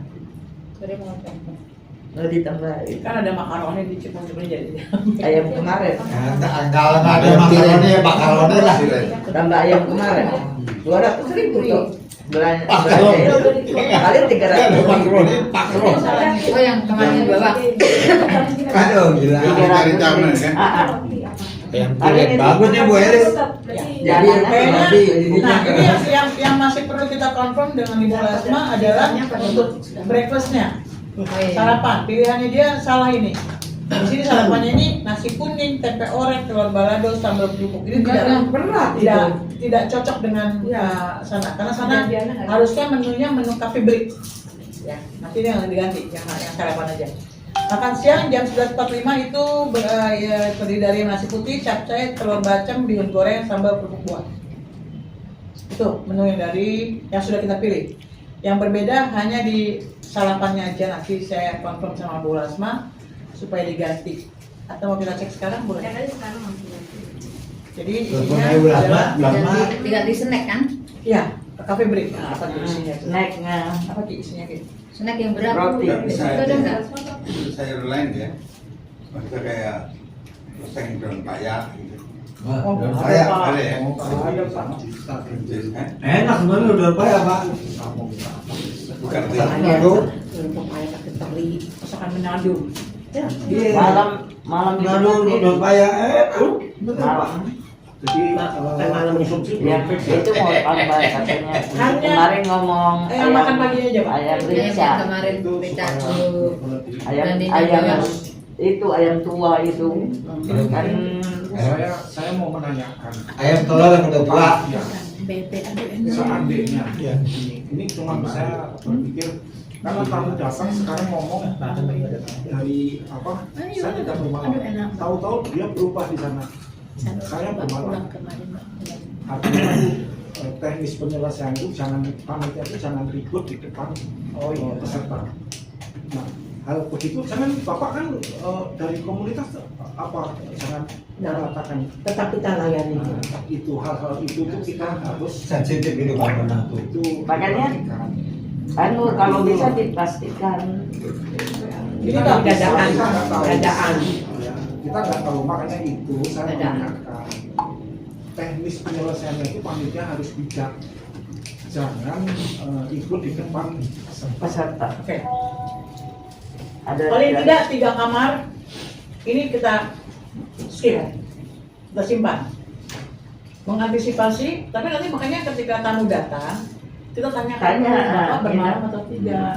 Oh, ditambahin. Kan ada makaroni dicipung-cipung jadi. Ayam kemarin. Kalau nggak ada makaroni ya makaroni lah. Tambah ayam kemarin. 200.000 tuh. Belanja. Kali 300. Makaroni makaroni. Oh yang kemarin bawa. Aduh gila. Cari camen kan. Ayam Kali tiren ini Bagusnya Bu Elis. Jadi Kayaknya, nanti nah ini yang masih perlu kita confirm dengan Ibu Lasma adalah untuk breakfastnya. Sarapan, pilihannya dia salah ini. Di sini sarapannya ini nasi kuning, tempe orek, telur balado, sambal kerupuk. Ini tidak cocok dengan sana. Karena sana harusnya menunya menu coffee break. Ya, nanti ini yang diganti, yang sarapan aja. Makan siang jam 11.45 itu terdiri dari nasi putih, capcay, telur bacem, bihun goreng, sambal kerupuk buah. Itu menu yang sudah kita pilih. Yang berbeda hanya di sarapannya aja, nanti saya confirm sama Bu Lasma supaya diganti. Atau mau kita cek sekarang boleh? Jadi isinya adalah Diganti snack kan? ya cafe break. Nah, apa tuh isinya? snacknya. Apa tuh isinya gitu? Snack yang berapa? Roti. Itu ada nggak? Sayur lain ya. Maksudnya kayak loseng daun paya gitu. Oh, Daun ada, paya. Pak. Ada ya? Ada, Pak. Enak sebenarnya udah payah Pak. Bukan Aduh. Masakan Manado. Iya. Malam Aduh udah payah. Bener Pak. Malam. Jadi konsumsi Ya, belum fix itu mau tambah katanya. Kemarin ngomong Yang makan pagi aja, Pak. ayam Ayam rica, yang kemarin kita dulu. ayam itu ayam tua itu kan saya mau menanyakan Ayam telur yang udah tua. ya, seandainya ini cuma saya berpikir karena tamu datang sekarang ngomong dari apa saya tidak bermalam tahu-tahu dia berubah di sana saya bermalam artinya teknis penyelesaian itu jangan panitia itu jangan ribut di depan peserta. Nah, hal begitu jangan bapak kan dari komunitas apa jangan mengatakan tetap kita layani. itu hal-hal itu tuh kita harus sensitif itu kalau menantu. itu Makanya, kalau bisa dipastikan. Ini nggak Dadaan. Ya, kita nggak tahu, makanya itu saya menanyakan teknis penyelesaiannya itu panitia harus bijak, jangan ikut di depan Peserta. Oke. Ada Paling tidak 3 kamar ini kita skip, kita simpan. Mengantisipasi, tapi nanti makanya ketika tamu datang kita tanyakan apa bermalam atau tidak.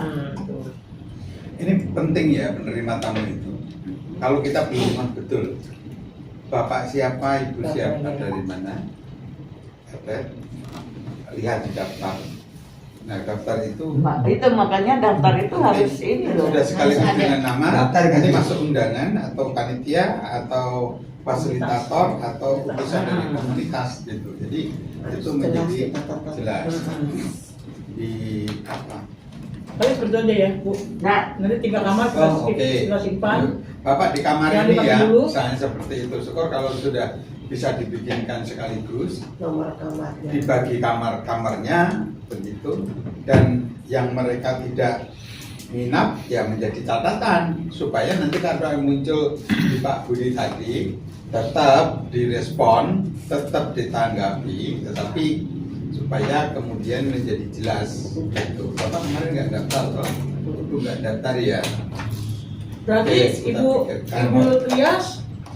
Ini penting ya penerima tamu itu. Kalau kita belum betul, bapak siapa, ibu siapa, dari mana, lihat di daftar. Nah daftar itu Itu makanya daftar itu harus ini loh. sudah sekaligus dengan nama, Daftar nanti kan? masuk undangan atau panitia atau fasilitator atau utusan dari komunitas gitu. Jadi itu menjadi jelas di apa. Paling seperti aja ya, Bu. Nah, Nanti 3 kamar kita Oh, skip, oke. kita simpan. Bapak di kamar Yang ini dipakai ya, dulu. misalnya seperti itu. Syukur kalau sudah bisa dibikinkan sekaligus, Nomor kamarnya. dibagi kamar-kamarnya begitu, dan yang mereka tidak minat ya menjadi catatan supaya nanti kalau yang muncul di Pak Budi tadi tetap direspon, tetap ditanggapi, tetapi supaya kemudian menjadi jelas gitu. Bapak kemarin nggak daftar toh? Ibu nggak daftar ya? Berarti Oke, kita Ibu pikirkan. Trias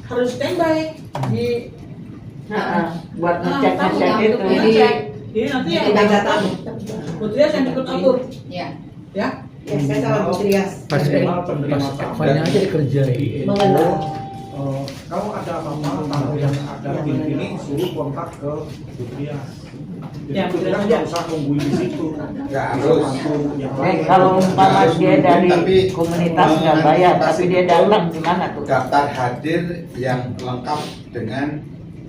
harus standby di buat ngecek tamu, itu. untuk ngecek. Jadi nanti yang Jaga tamu. Bu Trias yang ikut atur, Ya. ya. Ya, saya sama Bu Trias. Pas minimal penerima tamu. Fanny aja dikerjain. Di info, Mengenal. kalau ada apa-apa tamu yang ada ini suruh kontak ke Putria. Jadi Ya, Putria Putria nggak aja. usah nungguin di situ. Nggak harus. Bantu yang lain. Kalau umpama Harus dia dari tapi komunitas nggak bayar, tapi dia datang gimana tuh? Daftar hadir yang lengkap dengan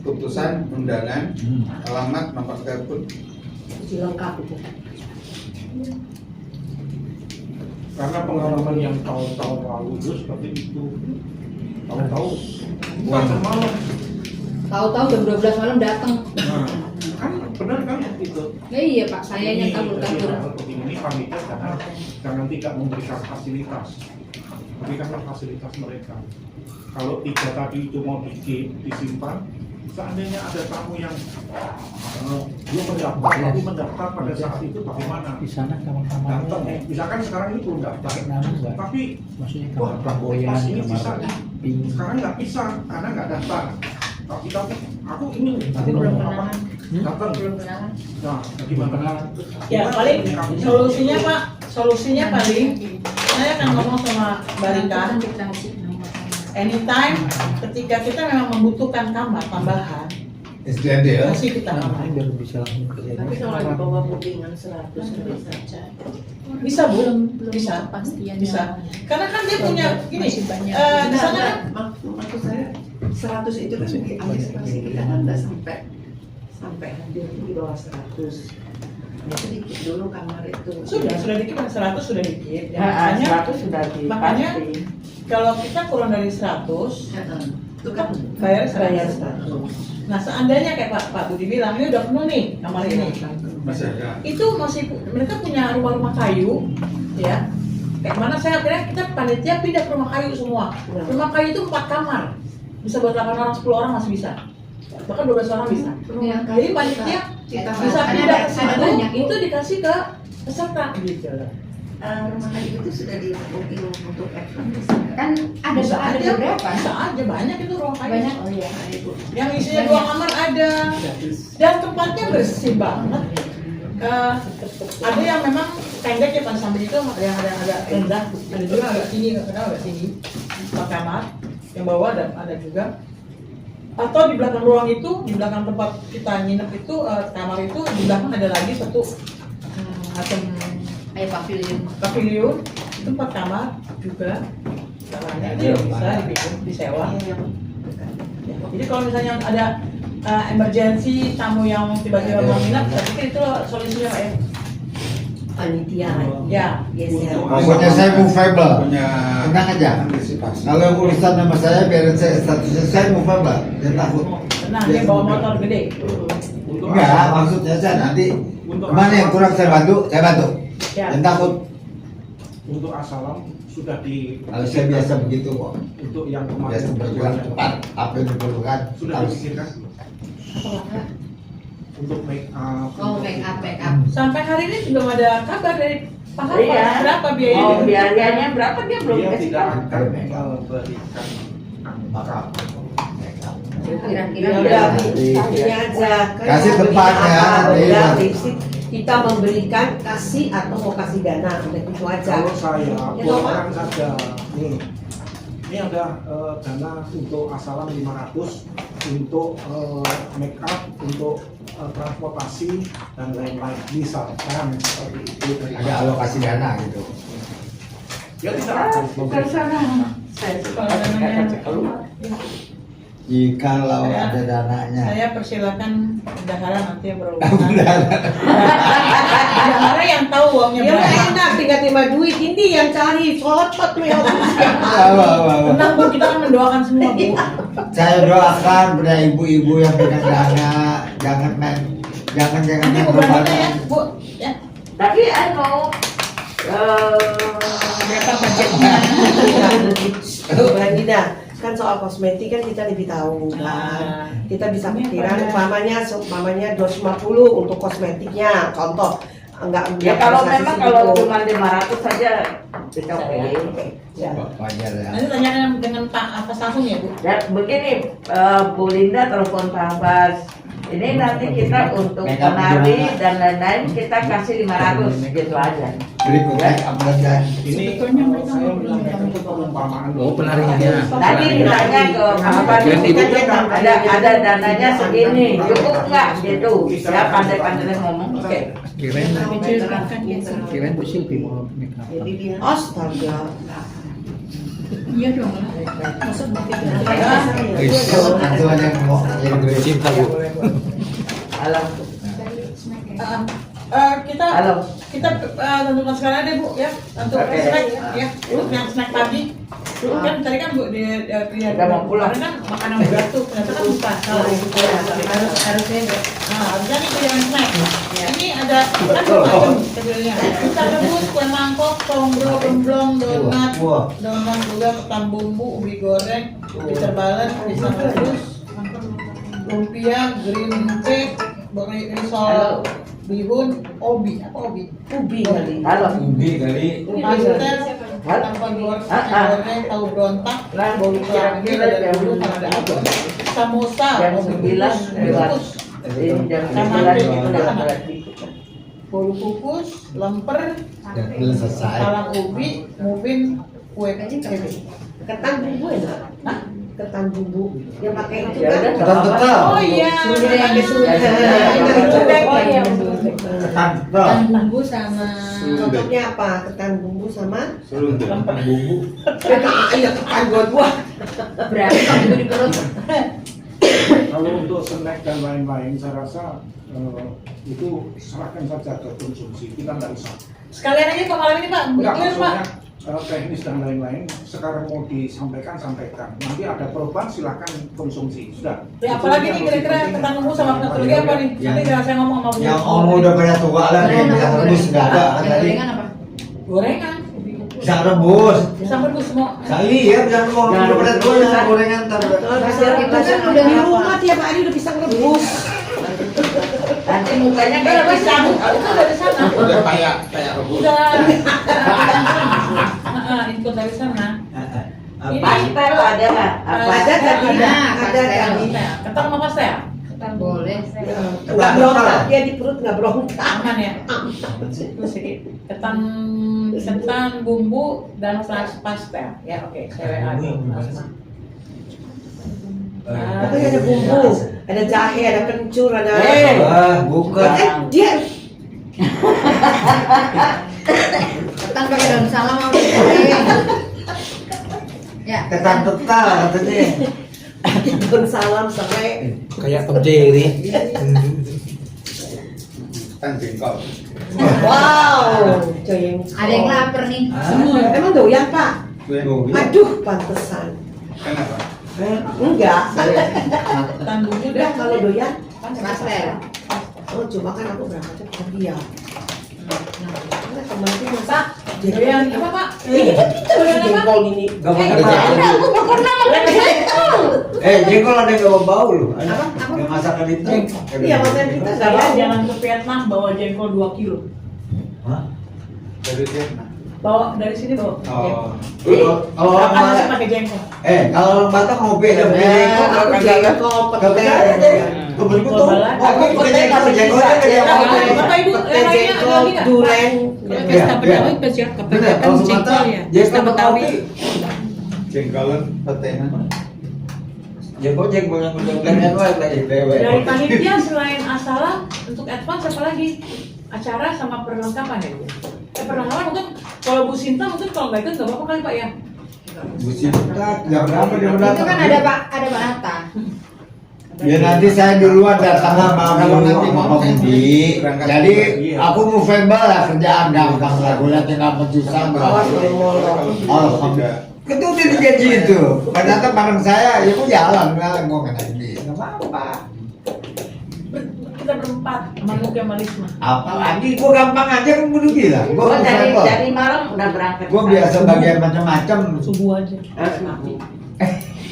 putusan, undangan, alamat, nomor telepon. Lengkap itu. Karena pengalaman yang tahun-tahun lalu itu seperti itu. Tahu-tahu bukan malam. Tahu-tahu jam 12 malam datang. Nah, kan benar kan itu. Ya iya Pak, sayanya kabur-kabur. Seperti ini panitia jangan tidak memberikan fasilitas. Berikanlah fasilitas mereka. Kalau 3 tadi itu mau disimpan, seandainya ada tamu yang belum mendaftar, tapi mendaftar pada saat itu bagaimana? Di sana kamar-kamar Datang, misalkan sekarang ini belum daftar, nama enggak? tapi Maksudnya wah kamar flamboyan, pas ini kamar bisa, pink. sekarang nggak bisa karena nggak daftar. Tapi aku ini Nanti belum ngomong apa? kenalan. datang, Belum kenalan. nah bagaimana? Ya paling solusinya Pak, solusinya paling saya akan ngomong sama Mbak Rika. Kan kita kasih nomor kamar. Anytime ketika kita memang membutuhkan kamar tambahan, SDND ya. kasih kita Nah, kamar. ini baru bisa langsung kerjain. Tapi kalau di bawah bookingan 100 bisa saja. Bisa Bu, belum bisa. kepastian Bisa. Karena kan dia punya gini, Masih banyak. di sana kan Maksud saya 100 itu kan diantisipasi kita kan nggak sampai hadir di bawah 100. Ya sedikit dulu kamar itu. sudah dikit, 100 sudah dikit. Ya, Nah, makanya 100 sudah makanya dipasti. kalau kita kurang dari 100, Itu kan bayar bayar 100. 100. Nah seandainya kayak Pak Budi bilang, ini udah penuh nih kamar ini. Masih ada. Itu masih mereka punya rumah-rumah kayu, ya. Kayak mana saya akhirnya kita panitia pindah ke rumah kayu semua. Rumah kayu itu 4 kamar, bisa buat 8 orang, 10 orang masih bisa. Bahkan 12 orang bisa. Iya. Jadi panitia Kita bisa Ada- pindah ke ada situ, banyak, Bu. itu dikasih ke peserta gitu. rumah kayu itu sudah di booking untuk F1 Kan ada Bisa ada aja, beberapa. bisa aja banyak itu ruang kayu. Banyak. Oh iya, Ibu. Yang isinya 2 kamar ada, dan tempatnya bersih banget. Ada yang memang pendek ya pada samping itu, ada yang agak rendah, ada juga agak tinggi, kadang agak tinggi. 4 kamar, yang bawah ada juga. Atau di belakang ruang itu, di belakang tempat kita nginep itu, kamar itu di belakang ada lagi satu macam Ayo pavilion. pavilion, itu 4 kamar juga. Caranya itu juga bisa dibikin, disewa. Iya, yang Ya, jadi kalau misalnya ada emergency tamu yang tiba-tiba mau minat, saya pikir itu solusinya Pak ya. panitia. Ya. Geser. Pokoknya saya movable. punya Tenang aja. antisipasi. Kalau urusan nama saya biarin saya statusnya saya movable. Jangan takut. Tenang, dia bawa motor gede. Untuk Enggak, maksudnya saya nanti kemana yang kurang saya bantu. Ya. Jangan takut. untuk Asalam sudah di Kalau saya biasa begitu kok. untuk yang Biasa kemarin bergerak cepat. Apa yang diperlukan sudah harus. dipikirkan untuk make up. Oh, make up. Sampai hari ini belum ada kabar dari Pak Hafal. Iya. Berapa biayanya? Oh, biayanya berapa dia belum Dia kasih tidak tahu. akan memberikan angka. Kira-kira Ya Iya. udah, ini aja. Kan Kasih mau tempatnya, beli apa, iya. udah, basic. Kita memberikan kasih atau mau kasih dana, udah itu aja. Kalau saya Ya, buatkan saja nih. Ini ada dana untuk Asalam 500 untuk make up, untuk transportasi dan lain-lain. Misalkan seperti itu dari Ada alokasi dana gitu. dia tidak akan memberikan. Saya suka Kalau dananya- kata keluar. Jikalau ada dananya. Saya persilakan bendahara nanti yang berurusan. Bendahara yang tahu uangnya Ya berapa. enak, tinggal terima duit, ini yang cari cocok tuh yang Tenang Bu, kita kan mendoakan semua Bu. Saya doakan pada ibu-ibu yang pegang dana, jangan main Nanti main Bu berapa ya berbadan. Bu? Ya. Tapi saya mau Berapa budgetnya? Mbak Nida, kan soal kosmetik kan kita lebih tahu kan. Nah, Kita bisa ini pikiran pada- umpamanya 250 untuk kosmetiknya, contoh. Enggak ya kalau bisa memang segitu. kalau cuma 500 saja kita oke. Ya. Wajar ya. Nanti tanyakan dengan Pak Apas langsung ya Bu. Ya begini, Bu Linda telepon Pak Abbas. Ini nanti kita untuk Make up penari gimana? dan lain-lain kita kasih 500 gitu aja. Berikutnya upload Ini Sebetulnya mereka saya mau menyampaikan itu perumpamaan. Oh, penarinya. Tadi ditanya ke Pak Abbas, ada dananya segini, cukup nggak gitu? Ya pandai-pandai ngomong. Oke. Kirain Menceritakan ya. kirain Bu Silvi mau make up. Jadi dia astaga. Iya dong lah. Maksud begitu. itu langsung aja ngomong yang gue Cinta Bu. Halo. Kita Halo. tentukan sekarang deh Bu ya untuk Oke. snack ya untuk yang snack pagi kan tadi kan Bu Udah mau pulang. kemarin kan makanan berat tuh ternyata kan buka harusnya nah harusnya nih yang snack ini ada kan macam kecilnya kita rebus kue mangkok tombro gemblong donat Wah. donat juga ketan bumbu ubi goreng ubi terbalen pisang rebus lumpia green cake risol bihun obi apa obi Ubi kali. Halo. ubi kali pastel Halo. tanpa goreng Ah. goreng tahu berontak Nah, bolu kerangi kira-kira dari jam dulu kan ada apa samosa jam bolu 9 kukus lewat. kukus Jam Sama 9 aja. itu lewat berarti. bolu kukus lemper dan belum selesai. talang ubi muffin kue kebe Ketan bumbu enak. Hah? Ketan bumbu yang pakai itu Ya kan. udah, Ketan tetap. oh iya Sudah pakai sudah. Ya, sudah. oh iya Ketan tetap. Dan bumbu sama Contohnya apa? Ketan bumbu sama lemper Bumbu. iya ketan gua. berapa itu di perut. Kalau untuk snack dan lain-lain, saya rasa itu serahkan saja ke konsumsi. Kita nggak usah. sekalian aja Pak malam ini Pak Enggak, clear Pak maksudnya teknis dan lain-lain. Sekarang mau disampaikan, sampaikan. Nanti ada perubahan, silakan konsumsi. Sudah. ya apalagi nih kira-kira ketan bumbu sama teknologi apa nih nanti jangan saya ngomong sama Bu Yang om udah pada tua lah dia bisa rebus nggak ada kan Yang tadi. gorengan apa? gorengan Bisa rebus. bisa rebus semua Kali ya bisa ngomong udah pada tua yang gorengan ntar. Itu kan udah di rumah tiap hari udah pisang rebus. Nanti mukanya Udah kayak bisa, pisang. itu dari sana. Udah kayak rebus. Udah. Input dari sana. Ini Pastel ada nggak? Apa? Ada tadi. Ada Ada tadi. Ketan sama pastel. Ketan boleh. Nggak berontak dia di perut nggak berontak. Aman ya. Terus ini ketan bumbu dan pastel. Ya oke, saya WA. Pokoknya ada bumbu, ada jahe, ada kencur, ada. Bukan. Dia Ketan pakai daun salam sama goreng. Ya. Ketan tetap katanya. daun salam sampai Kayak Tom Jerry. Kan jengkol. Wow, Joyeng. Ada yang lapar nih. Semua. Emang doyan Pak? Tuh, Aduh, pantesan. Kenapa? Enggak. Tangguhnya Udah kalau doyan. Pastel. Oh, cuma kan aku berangkatnya pagi ya. Nah, temanku Pak, doyan apa Pak? doyan jengkol ini. Gak makan apa. Aku gak pernah makan jengkol. Jengkol ada yang gak bau loh. Apa? Yang masakan itu. Iya, makan kita Saya enggak jangan ke Vietnam bawa jengkol 2 kilo. Hah? Dari Vietnam. Bawa dari sini bawa. Oh. Jengkol. Kalau orang Makan nasi Batak, pakai jengkol. kalau orang Batak mau beda jengkol, aku kalau jengkol pete. Kebetulan Jengkol tuh, balado. aku pakai jengkol jengkolnya kayak Bapak, apa? Bapak Ibu, Pete yang lainnya ada jengkol, lagi nggak? duren. Kalau pesta Betawi pasti ya Bener, kebanyakan kalau jengkol Sumatera, ya. Pesta jengkol Betawi. Betawi. Jengkolan petenan. Jengkol yang black and white lagi. Dari panitia selain asalan untuk advance apa lagi? Acara sama perlengkapan ya Bu? Perlengkapan mungkin kalau Bu Sinta mungkin kalau nggak ikut nggak apa-apa kali Pak ya? Bu Sinta, jam berapa dia Itu datang? kan ada Pak Hatta. Ya nanti saya duluan datang sama Kalau nanti mau mau Di. berangkat Jadi pagi, ya. aku movable lah kerjaan gampang lah. Gue tinggal mensusah. Awas kalau molor. Alhamdulillah. Itu udah dijanji itu. Ternyata bareng saya, ya aku jalan lah. Gue kena ini. Gak apa-apa. Kita berempat, Manuk sama Risma. Apalagi gue gampang aja kan gue udah bilang. Gue Gua dari movable. malam udah berangkat. Gue biasa bagian macam-macam. Subuh aja.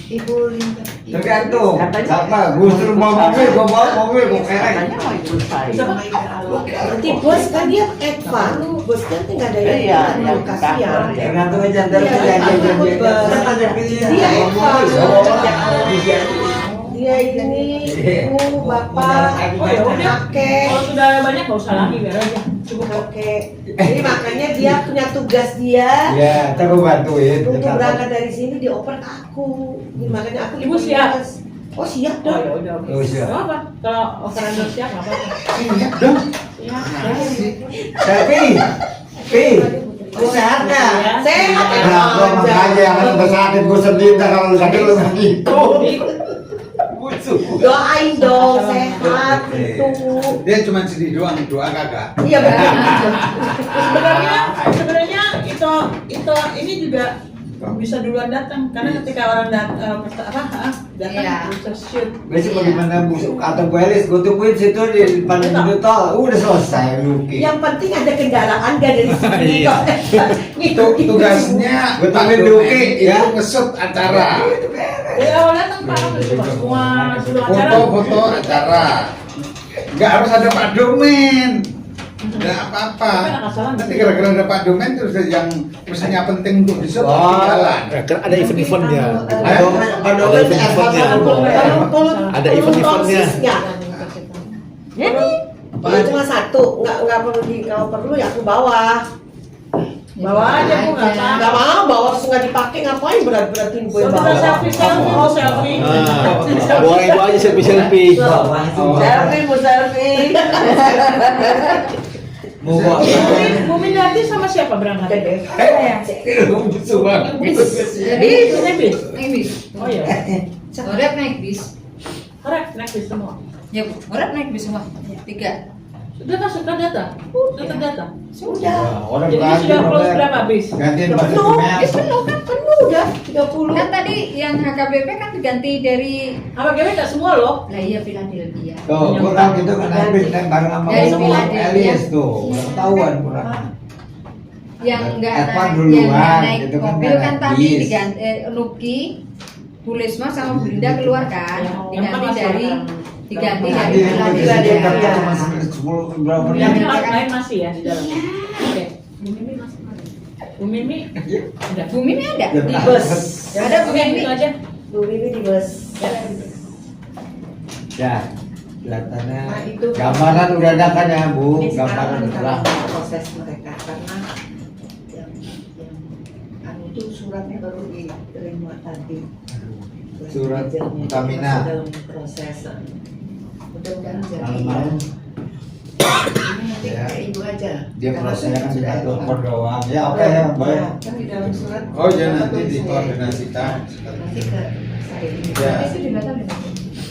Ibu Linda. Tergantung. Katanya- Siapa? Gue suruh bawa mobil, gue bawa mobil, gue kerek. Katanya mau ikut saya. Nanti bos kan dia advance, bos kan tinggal ada Iya, yang yang kasihan. kantor, ya. Tergantung aja dari Iya, dia. Dia ini ibu, bapak, Oh ya udah. kakek, Kalau sudah ada banyak nggak usah lagi biar aja. Cukup kok. kakek. Jadi makanya dia punya tugas dia Ya, ntar gue bantuin. untuk berangkat dari sini dioper ke aku. Jadi makanya aku Ibu siap? Oh siap Oh dong. ya udah oke. Oh, siap. Nggak apa. Kalau operator siap nggak apa-apa. Siap dong. Siap. Tapi, lu sehat nggak? Sehat ya. Nah, gua makanya kan udah sakit gue sedih ntar kalau lu sakit lu begitu. Doain dong sehat itu. Dia cuma sedih doang, doa kagak. Iya benar. Sebenarnya itu ini juga bisa duluan datang karena ketika orang datang Iya. bisa shoot. Besok bagaimana busuk atau gue Elis, gue tungguin situ di depan pintu tol, udah selesai Luki. Yang penting ada kendaraan gak dari sini kok. Tugasnya Gua Pak tungguin Domen Duki, itu ya. nge-shoot acara. Dari awal datang Pak kamu coba semua sebelum acara. Foto-foto acara. Nggak harus ada Pak Domen. Nggak apa-apa. Nanti gara-gara ada Pak Domen terus yang mestinya penting untuk di-shoot ketinggalan. Ada event-eventnya. Ada event-eventnya. Ada event-eventnya. Jadi cuma satu, nggak perlu kalau perlu ya aku bawa. Bawa aja Bu nggak apa. Nggak mau bawa terus nggak dipakai ngapain berat-beratin gue Kita bawa. selfie. Bawa ibu aja selfie-selfie. Selfie, mau selfie. Mau bawa. Bu Mindarti sama siapa berangkat? Busuk banget. Jadi naik bis. Naik bis. Oh iya. Orep naik bis. Korek naik bis semua. Ya Bu, Orep naik bis semua. 3. Sudah masuk ke data? Sudah terdata? Sudah. Orang Jadi ganti sudah close Robert. berapa bis? Gantiin Udah baju penuh, kemeja. bis penuh kan penuh udah 30. Kan tadi yang HKBP kan diganti dari Apa kira nggak semua loh? lah iya Philadelphia. Tuh, kurang gitu kan habis naik bareng sama Dari Bang Philadelphia. Elis tuh, udah ketahuan kurang. Yang enggak Evan naik, duluan, yang nggak naik gitu kan, mobil nggak kan naik tadi bis. diganti Nuki, Bu Lesma sama Bu Linda keluar kan, diganti dari Nanti Philadelphia. tapi cuma 10 berapa Yang menit. lain masih ya di dalam. Oke. Bu Mimi masih mana? Bu Mimi? Udah. Bu Mimi ada Ya, Di bus. Ada Bu Mimi itu aja. Bu Mimi di bus. Ya, kelihatannya Nah, itu gambaran udah ada kan ya Bu, Ini sekarang gambaran kan udah. dalam proses mereka karena yang itu suratnya baru diterima tadi. Surat Manajernya. Pertamina. Masih dalam proses. Mudah-mudahan jadi. Malam-malam Ini nanti Ya. ke ibu aja. dia Karena prosesnya kan sudah sudah ada. telepon doang. Ya oke ya, baik. Kan di dalam surat. Oh ya nanti Betul, dikoordinasikan. Nanti ke saya ini. Ya. itu di Batam.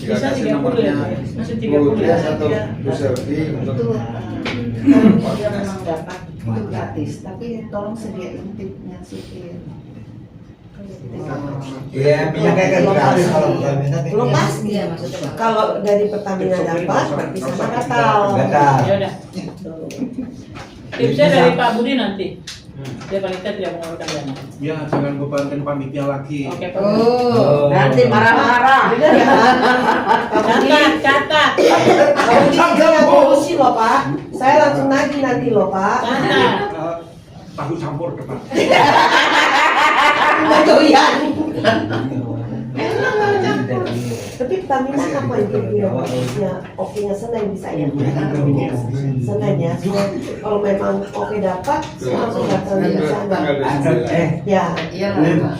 Tinggal Bisa kasih 30 nomornya ya, masih Bu 30 Dias ya. atau Bu Selvi untuk Itu kalau dia memang dapat itu gratis, tapi tolong sediain tipnya supir. Iya, minyak kayak gratis kalau bukan minyak. Belum pasti. Iya, maksudnya Pak. Kalau dari Pertamina dapat, berarti sama Natal. Gatal. Ya udah. Tipsnya dari Pak Budi nanti. Dia panitia tidak mengeluarkan dana. Ya, jangan bebankan panitia lagi. Oke, Pak. Oh, nanti marah-marah. Catat. Kalau ini saya promosi loh Pak, saya langsung nagih nanti loh Pak. Catat. Tahu campur depan. Doyan. Tapi Pertamina apa itu oke-nya Senin bisa ya? Senin ya. Kalau memang oke dapat, langsung datang di sana. tanggal 29. Ya. Iya Enggak.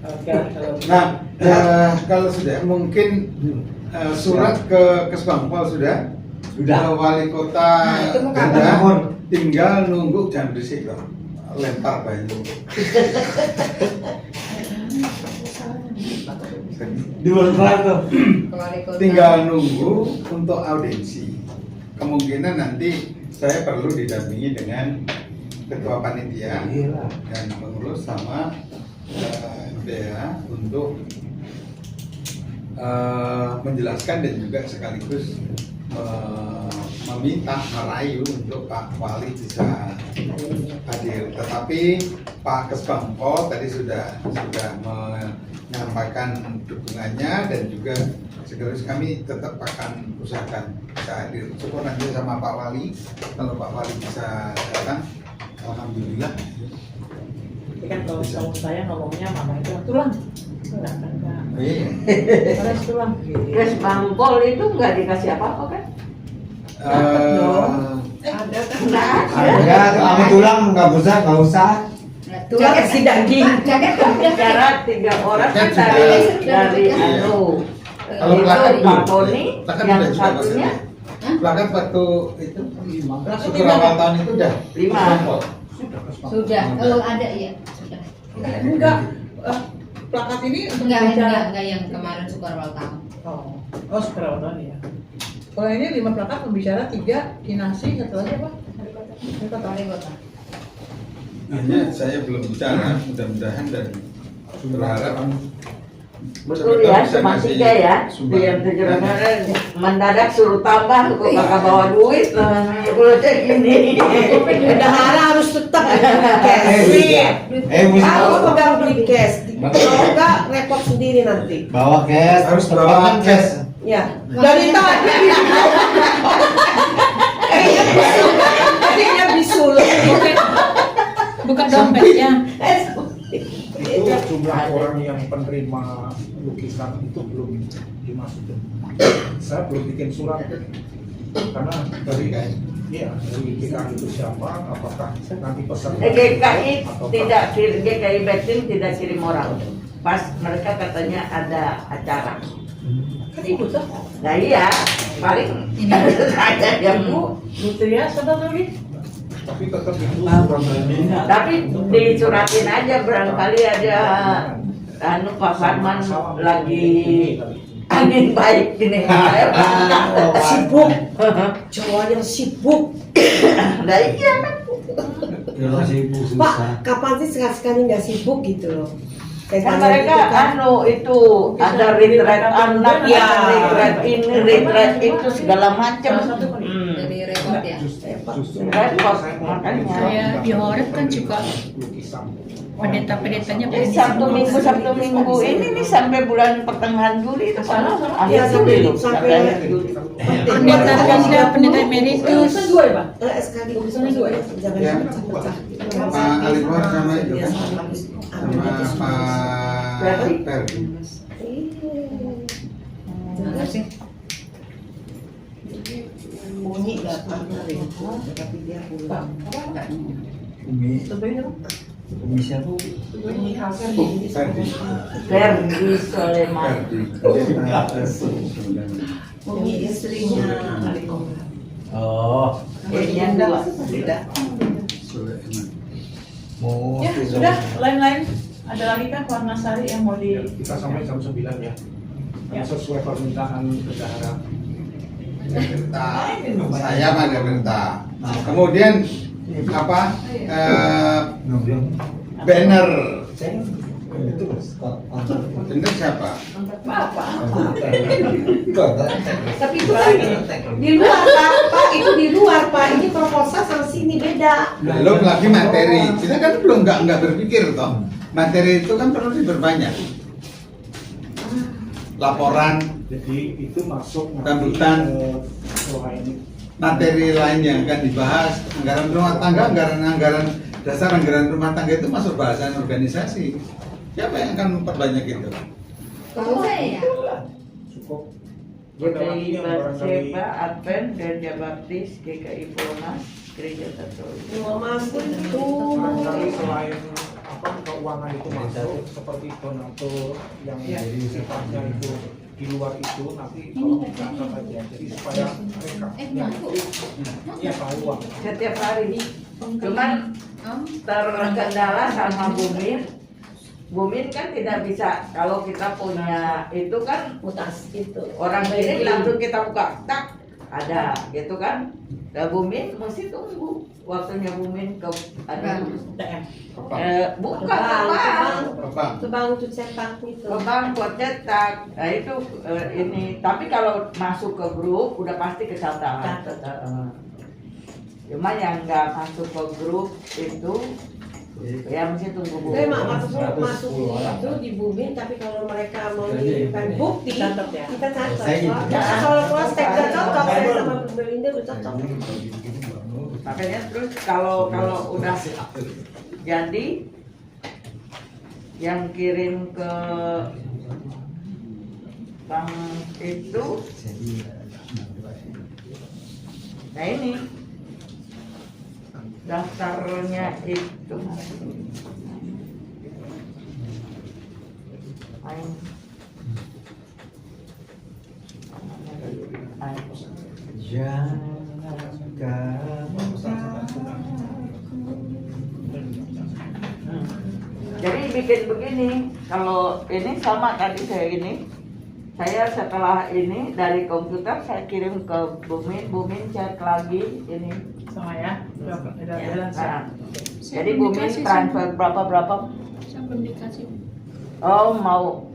Oke, kalau Nah, kalau sudah mungkin surat ke Kesbangpol sudah ke wali kota itu mau sudah, tinggal nunggu jangan berisik loh, lempar baju. Tinggal nunggu untuk audiensi. Kemungkinan nanti saya perlu didampingi dengan ketua panitia dan pengurus sama MPH untuk menjelaskan dan juga sekaligus meminta merayu untuk Pak Wali bisa hadir. Tetapi Pak Kesbangpol tadi sudah menyampaikan dukungannya dan juga sekaligus kami tetap akan usahakan bisa hadir. Syukur nanti sama Pak Wali, kalau Pak Wali bisa datang, alhamdulillah. Tapi kan kalau saya ngomongnya mama itu tulang. Enggak kan enggak. Iya. Terus tulang. Kesbangpol itu nggak dikasih apa-apa kan? Ada kan? Ya, sama tulang nggak usah. Tulang kasih daging. Jaket kan udah Cara 3 orang kan Kan dari sudah. anu. Kalau Itu plakat Pak Tony, plakat yang udah juga satunya maksudnya. Plakat waktu itu Plakat syukur awal tahun itu udah 5. Sudah. Oh, ada ya. Sudah. Enggak. Plakat ini untuk bicara. Enggak yang kemarin Sukar awal tahun. Oh, sekarang tahun ya. Kalau ini 5 plakat pembicara, 3 kinasi, satu lagi apa? Wali kota. hanya saya belum bicara, mudah-mudahan dan berharap Betul ya, cuma 3 ya. Yang 7 mendadak suruh tambah, kok kakak bawa duit. Kalau cek gini. Bendahara harus tetap cash. Mesti Harus pegang beli cash. Kalau enggak repot sendiri nanti. bawa cash, harus bawa cash. Ya. Dari tadi. Kayaknya bisul. Buka dompetnya. Itu jumlah orang yang penerima lukisan itu belum dimasukin. Saya belum bikin surat karena dari GKI itu siapa, apakah nanti pesan GKI atau tidak kirim, GKI Betim tidak kirim orang. Pas mereka katanya ada acara. Kan ikut tuh. Nah iya, paling ini saja yang Bu. Nutria sudah lagi. tapi tetap itu Tapi dicuratin aja, barangkali ada Pak Farman lagi angin baik gini. Sibuk. Cowok yang sibuk. Nah iya kan. Pak, kapan sih sekali-sekali nggak sibuk gitu loh? Kan mereka itu ada retret anak, Ya. ada retret ini, retret itu segala macam. Jadi repot ya. Repot, makanya. Saya di Horeb kan juga pendeta-pendetanya Jadi pengen Sabtu Minggu ini nih sampai bulan pertengahan Juli itu Sana, akhir sampai- Juli loh, sampai- Juli. pendeta emeritus. Dua ya, Pak? SKD urusannya dua ya. Jangan Ya. pecah-pecah. Pak Alimor sama itu Ya, kan, sama sama Pak Ferdi. Terima kasih. Bunyi 8.000, tapi dia pulang. Umi siapa? Bunyi hasil Ferdi. Ferdi Soleman. bunyi istrinya Alikohra. Oh, Yang dua. Tidak. mau Ya, sudah, lain-lain. Ada lagi kan Warnasari yang mau di Kita sampai jam 9 ya. Ya. Sesuai permintaan bendahara. Berita. Saya ada berita. Kemudian apa? Banner. Itu Banner siapa? Tapi itu kan di luar Pak, itu di luar Pak. Ini proposal sama sini beda. Belum lagi materi. Kita kan belum nggak berpikir toh. Materi itu kan perlu diperbanyak. Laporan, Jadi itu masuk Rambutan. ini. materi lain yang akan dibahas, anggaran rumah tangga, anggaran dasar, anggaran rumah tangga itu masuk bahasan organisasi. Siapa yang akan memperbanyak itu? Kalau saya ya. Cukup. GPI Yang barangkali Basepa, Advent, Gereja Baptis, GKI Polmas, Gereja Katolik. Masuk itu. barangkali selain apa keuangan itu masuk seperti donatur yang sifatnya itu di luar itu nanti kalau dicatat aja jadi supaya mereka yang ya tahu uang. Setiap hari. Cuman terkendala sama Bumin kan tidak bisa, kalau kita punya itu kan Mutasi itu. orang kirim langsung kita buka, tak ada gitu kan. Nah, Bumin mesti tunggu waktunya Bumin ke ada bukan Apa? Kebang itu cetak itu. ke bank buat cetak. Nah itu ini, tapi kalau masuk ke grup udah pasti kecatat. Cuma yang nggak masuk ke grup itu ya mesti tunggu Bu. Tapi masuk itu di bumi, tapi kalau mereka mau mengirimkan bukti, Catat ya. kita catat. Saya gitu. Kalau step udah cocok, saya sama Belinda udah cocok. Makanya terus kalau udah jadi yang kirim ke bank itu, nah ini daftarnya itu. Jadi bikin begini, kalau ini sama tadi saya setelah ini dari komputer saya kirim ke Bumin cek lagi ini. sama ya. Udah jelas ya. Nah, jadi Bumin transfer berapa? Saya belum dikasih. Oh mau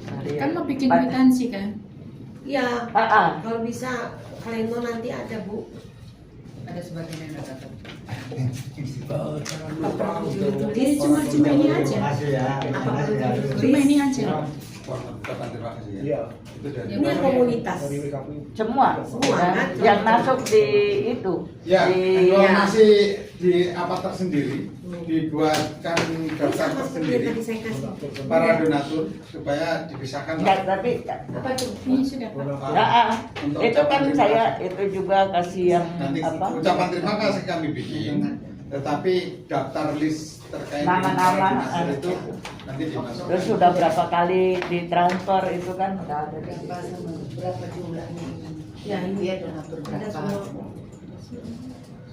Kan mau bikin kwitansi kan? Iya, Ah, kalau bisa kalender nanti ada Bu. Ada sebagian yang nggak dapat. Jadi cuma ini aja. Cuma ini aja. Terima kasih ya. Iya. Itu dari Ini komunitas. Dari WKPU. semua Semua, ya, kan? yang masuk di itu Ya, di kalau masih di apa tersendiri dibuatkan daftar Sama seperti yang tersendiri tadi saya kasih. para donatur supaya dipisahkan enggak, tapi Apa tuh? Ini sudah Pak. untuk itu ucapan kan terima saya kasih. itu juga kasih yang Nanti apa ucapan terima kasih kami bikin, tetapi daftar list terkait Nama-nama, para donatur itu nanti dimasukkan. terus sudah berapa kali ditransfer itu kan udah ada di situ. Berapa jumlahnya? Ya, ini Dia donatur ada berapa? semua.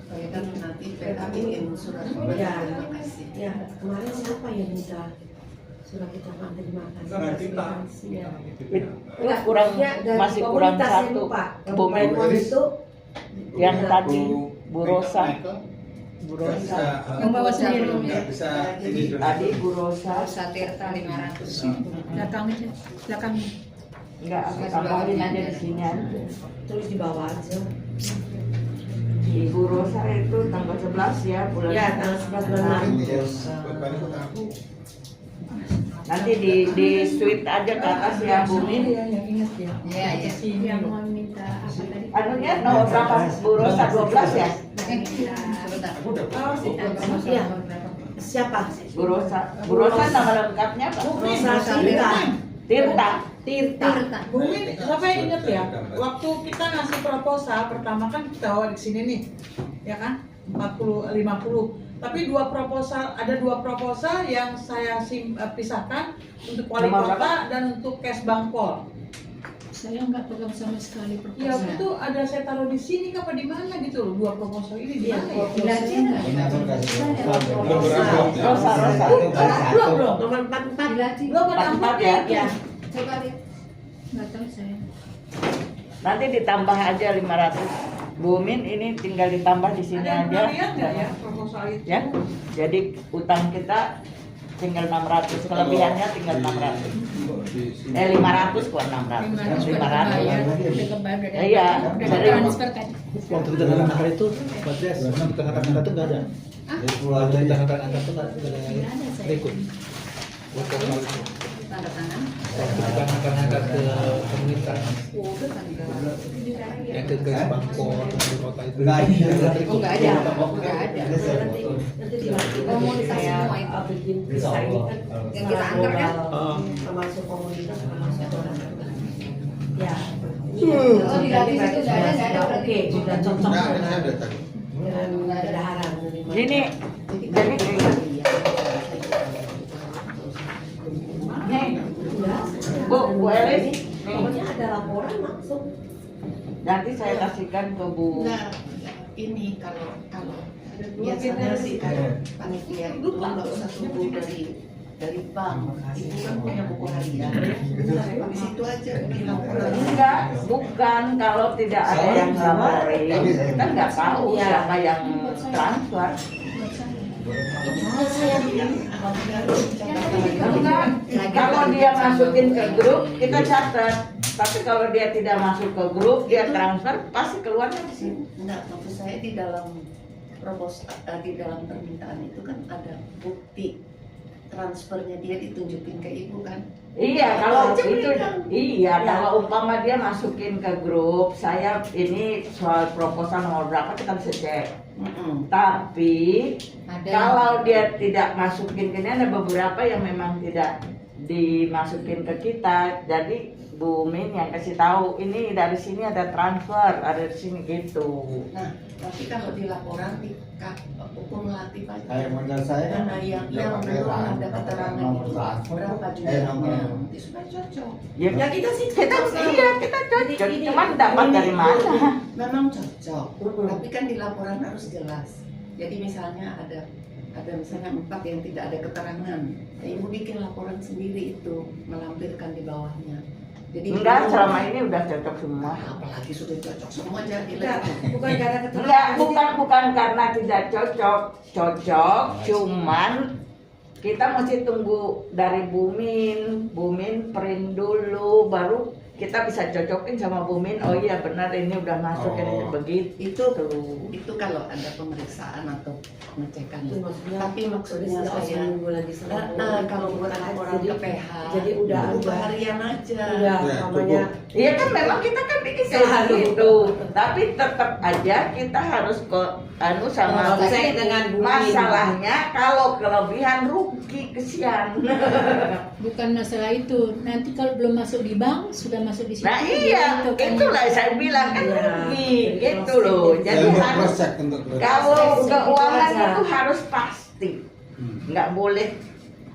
Supaya kan nanti PK bikin surat Ya, terima kasih. ya kemarin siapa yang minta surat ucapan terima kasih? Karena kita. Ya. Itu kurang Ya, dari masih kurang komunitas yang satu lupa. Bumin Komunitas itu yang ya, tadi Bu Rosa Nggak bisa, Yang bawa sendiri. nggak bisa ini tadi Bu Rosa Satirta 500. Belakang aja. Belakang. enggak tambahin aja di sini aja. tulis di bawah aja. Ibu Rosa itu tanggal 11 ya bulan Ya, tanggal 11 bulan Maret. buat balik kota aku. nanti di suite aja ke atas ya Bumin. yang ingat ya. Iya, iya. Yang mau minta apa tadi? Anunya nomor berapa Bu Rosa 12 ya Sebentar. Iya. Siapa? Bu Rosa nama lengkapnya apa? Rosa Tirta. Tirta. Tirta. Bumi, siapa yang inget ya? Waktu kita ngasih proposal pertama kan kita bawa di sini nih, ya kan? 40-50. Tapi ada dua proposal yang saya pisahkan untuk wali Nomor kota dan untuk kes Bangpol. Saya nggak pegang sama sekali Ya proposal. itu ada saya taruh di sini apa di mana gitu loh, dua proposal ini di mana ya? Koordinator kasih Beberapa. Rosa. Satu kali satu. Nomor 44. Belum ada Empat ya. Ya. Coba lihat. Nggak tahu saya. Nanti ditambah aja 500. Bumin ini tinggal ditambah di sini Ada yang aja. pernah lihat nggak ya proposal itu? Ya. Jadi utang kita tinggal 600, kelebihannya tinggal 600. 500 kok 600. 500 udah kebayar, udah kebayar, udah Iya. udah transfer kan. Waktu kita angkat itu, Badres, kita angkat itu nggak ada. Jadi pulau Waktu aja kita ya. angkat itu nggak ada Nggak ada saya. berikut. Waktu kenal itu. Tanda tangan. Kita angkat ke komunitas Udah tanda. yang ke Bangkok di kota itu. Nggak ada. Oh, nggak ada. Nggak ada. Ada saya foto. Nanti dilatih Komunitas semua itu. bikin Insya bisa ini Allah. kan Yang kita angkat kan? termasuk komunitas termasuk orang. Ya. Oh, dilatih situ nggak ada berarti. Oke, sudah cocok Nggak ada, saya dengan udah tadi. bendahara. Gini, jadi nih, Bu Elis, nih, Pokoknya ada laporan langsung. nanti saya kasihkan ke Bu. Nah, ini kalau biasanya sih kan panitia itu nggak usah tunggu dari bank. Ibu kan punya buku harian. Di situ aja bikin laporan. Enggak, bukan kalau tidak ada yang laporin, kita nggak tahu Iya. siapa yang transfer. Enggak, kalau dia masukin ke grup kita catat. Tapi kalau dia tidak masuk ke grup, dia transfer pasti keluarnya di sini. Enggak, maksud saya di dalam di dalam permintaan itu kan ada bukti transfernya dia ditunjukin ke ibu kan. Iya, kalau Aja itu bilang. iya, Ya. kalau umpama dia masukin ke grup, saya ini soal proposal nomor berapa kita bisa cek. Tapi Ada. kalau dia tidak masukin ke ini ada beberapa yang memang tidak dimasukin ke kita. Jadi Bu Min yang kasih tahu ini dari sini ada transfer, ada di sini gitu. Nah, tapi kalau di laporan di hukum relatif Kayak aja. modal saya kan Karena yang pakai belum RAN, ada pakai keterangan nomor itu transfer, berapa nomor jumlahnya, itu supaya cocok. Ya, Ya kita sih kita iya kita cocok, Ini- cuman dapat dari mana? Memang cocok, tapi kan di laporan harus jelas. Jadi misalnya ada misalnya 4 yang tidak ada keterangan, ya ibu bikin laporan sendiri itu melampirkan di bawahnya. Jadi Enggak, selama ini udah cocok semua. apalagi sudah cocok semua jadi Enggak, bukan karena Enggak, bukan karena tidak cocok, cuman kita mesti tunggu dari Bumin print dulu, baru kita bisa cocokin sama Bumin. Oh iya benar ini udah masuk ini Oh. begitu. itu kalau ada pemeriksaan atau pengecekan. Itu maksudnya- Tapi maksudnya Sudah saya seminggu lagi selama kalau buat laporan ke PH, jadi udah buku ada- harian aja. udah Ya, namanya Iya kan memang kita kan bikin kayak Selalu. gitu, tapi tetap aja kita harus ke sama cek dengan Bumin. masalahnya kalau kelebihan rugi kesian. Bukan masalah itu. Nanti kalau belum masuk di bank, sudah masuk di situ. Nah iya, gitu kan. itulah saya bilang kan Iya. rugi gitu loh. Jadi Untuk harus cross check untuk kalau Cross-check keuangan aja. itu harus pasti, nggak boleh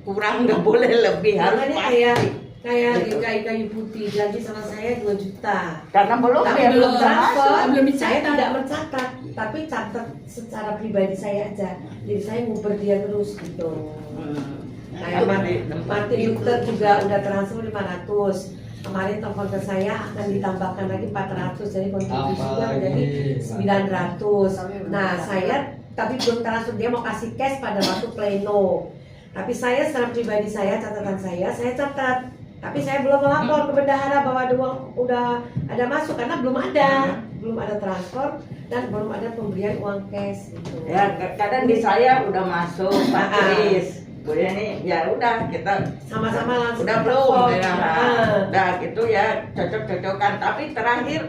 kurang, nggak boleh lebih, harus makanya pasti. kayak di kayu putih janji sama saya 2 juta. Karena belum Tapi ya belum belum transfer, termasuk. belum dicatat. saya tidak mencatat, tapi catat secara pribadi saya aja. Jadi saya nguber dia terus gitu. Kayak Martin Luther juga udah transfer 500. Kemarin telepon ke saya akan ditambahkan lagi 400, jadi kontribusinya menjadi 900. Nah saya tapi belum transfer, dia mau kasih cash pada waktu pleno. Tapi saya secara pribadi saya catatan saya catat. Tapi saya belum melapor ke bendahara bahwa ada uang udah ada masuk karena belum ada transfer dan belum ada pemberian uang cash gitu. Ya kadang di saya udah masuk Pak Kris. Kemudian ini ya udah kita Sama-sama langsung udah belum telepon. ya. Ah. Nah gitu ya cocok-cocokan, tapi terakhir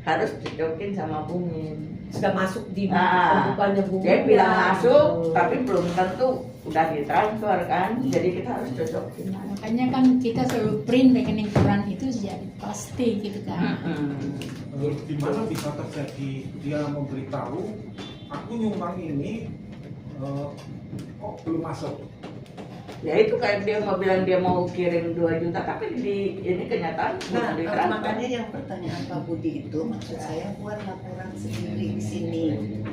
harus cocokin sama Bumin. Sudah masuk di Nah, pembukuannya Bu. dia bilang Gitu. masuk, tapi belum tentu udah ditransfer kan. Jadi kita harus cocokin. Makanya kan kita selalu print rekening koran itu jadi pasti gitu kan. Di mana bisa terjadi dia memberitahu aku nyumbang ini kok belum masuk. Ya itu kayak dia mau bilang dia mau kirim 2 juta, tapi di ini kenyataan Nah, bukan di transfer. makanya yang pertanyaan Pak Budi itu maksud saya buat laporan sendiri di sini.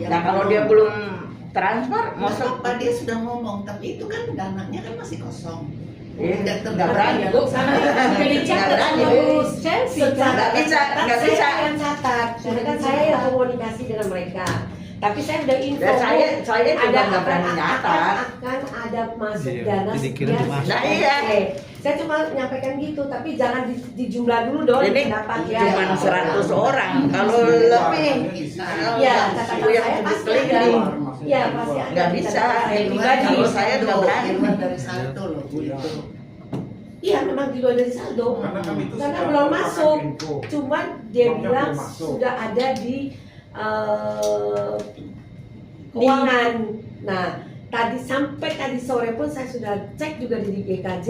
Yang Nah kalau dia belum transfer, masuk masuk Pak dia sudah ngomong, tapi itu kan dananya kan masih kosong. nggak berani bu. Udah dicatat berani, harus Chelsea. Nggak bisa, Kan nggak saya bisa. yang catat, karena kan saya yang komunikasi dengan mereka. Tapi saya udah info. Dan saya juga nggak berani akan nyatat. ada masuk Iya, dana jadi kira sekian. masuk. Nah, iya. Oke. Saya cuma menyampaikan gitu, tapi jangan dijumlah dulu dong. Ini dapat cuma 100 orang. Kalau lebih, Ya, ibu catatan yang saya pasti publik ada. ini Ya, pasti ada. nggak bisa. Catatan saya pribadi. Kalau saya nggak berani. di luar dari saldo loh Bu itu. Iya, memang di luar dari saldo. Karena kami itu Karena sudah belum melakukan masuk. info. Cuman dia Uangnya bilang belum masuk. sudah ada di keuangan. Nah, sampai tadi sore pun saya sudah cek juga di GKJ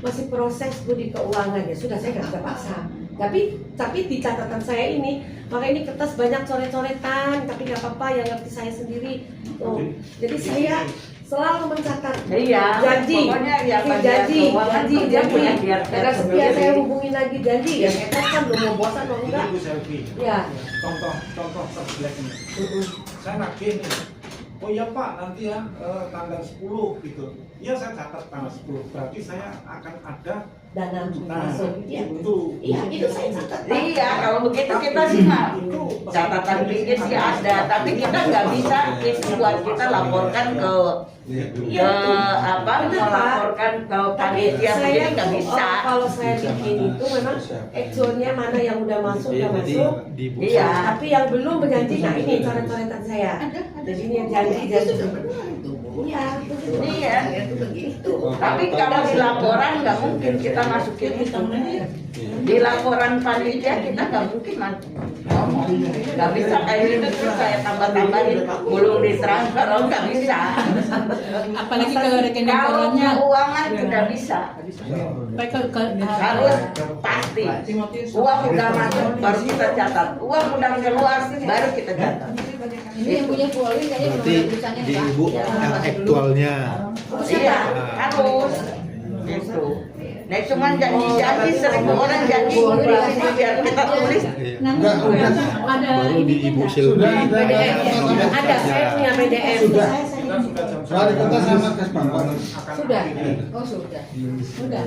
masih proses Bu di keuangan ya sudah saya nggak bisa paksa. Tapi di catatan saya ini maka ini kertas banyak coret-coretan tapi nggak apa-apa yang ngerti saya sendiri. Jadi saya selalu mencatat Iya, janji, pokoknya ya janji, dia punya dia karena setiap saya hubungin lagi janji ya saya kan belum mau bosan mau Ini enggak. Bu Selvi. Ya. Contoh terjeleknya. Saya nagih nih. Oh iya Pak, nanti ya tanggal 10 gitu. Iya saya catat tanggal 10. Berarti saya akan ada Dana masuk. Iya, itu. iya itu saya catat. Pak. Iya, kalau begitu kita sih mah catatan dikit sih ada, tapi kita nggak bisa itu buat kita laporkan ke melaporkan ke panitia sendiri nggak bisa. Kalau saya bikin itu memang actualnya mana yang udah masuk udah masuk. Iya. Tapi yang belum berjanji, nah ini coret-coretan saya. Jadi ini yang janji. Sudah benar itu Bu. Iya, betul. Iya. Saya itu begitu. Tapi kalau di laporan nggak mungkin kita masukin itu. Di laporan panitia kita nggak mungkin ngomong. Nggak bisa kayak gitu terus saya tambah-tambahin belum ditransfer, oh nggak bisa. Apalagi kalau rekening Kalau korannya keuangan tidak bisa. Harus pasti. Uang udah masuk baru kita catat. Uang udah keluar baru kita catat. Ini yang punya Bu Olin kayaknya belum Berarti ada tulisannya di Pak. ibu yang aktualnya. Iya, harus. Itu. Nah, cuman janji-janji seribu orang janji di sini biar kita tulis. nanti ada Baru di ibu Silvi. Ada, saya punya PDF. Sudah. Kita sudah jam Soalnya kita sama Kes Bangkon. Sudah. Oh sudah. sudah.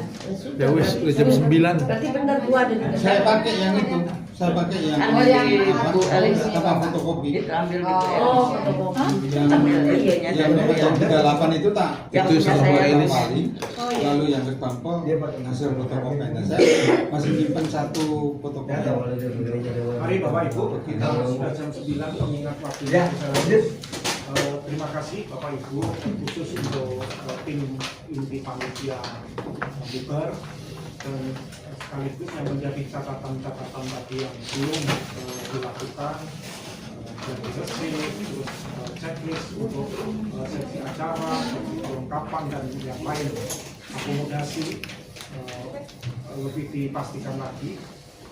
Ya wis udah jam 9. Berarti benar gua ada di Saya pakai yang itu. Saya pakai yang Ambil di Bu Elis apa fotokopi. itu ambil di Bu Oh, Elis. fotokopi. Yang nomor 38 itu tak. Yang Itu punya sama saya. Bu Elis. Kembali. Lalu yang Kes Bangkon hasil fotokopi. Nah, saya masih simpan satu fotokopi. Mari Bapak Ibu, kita sudah jam 9 mengingat waktunya. Ya, Saya lanjut. terima kasih Bapak Ibu khusus untuk tim inti panitia bubar dan sekaligus yang menjadi catatan-catatan tadi yang belum dilakukan dan bersih, terus checklist untuk seksi acara, seksi perlengkapan dan yang lain akomodasi lebih dipastikan lagi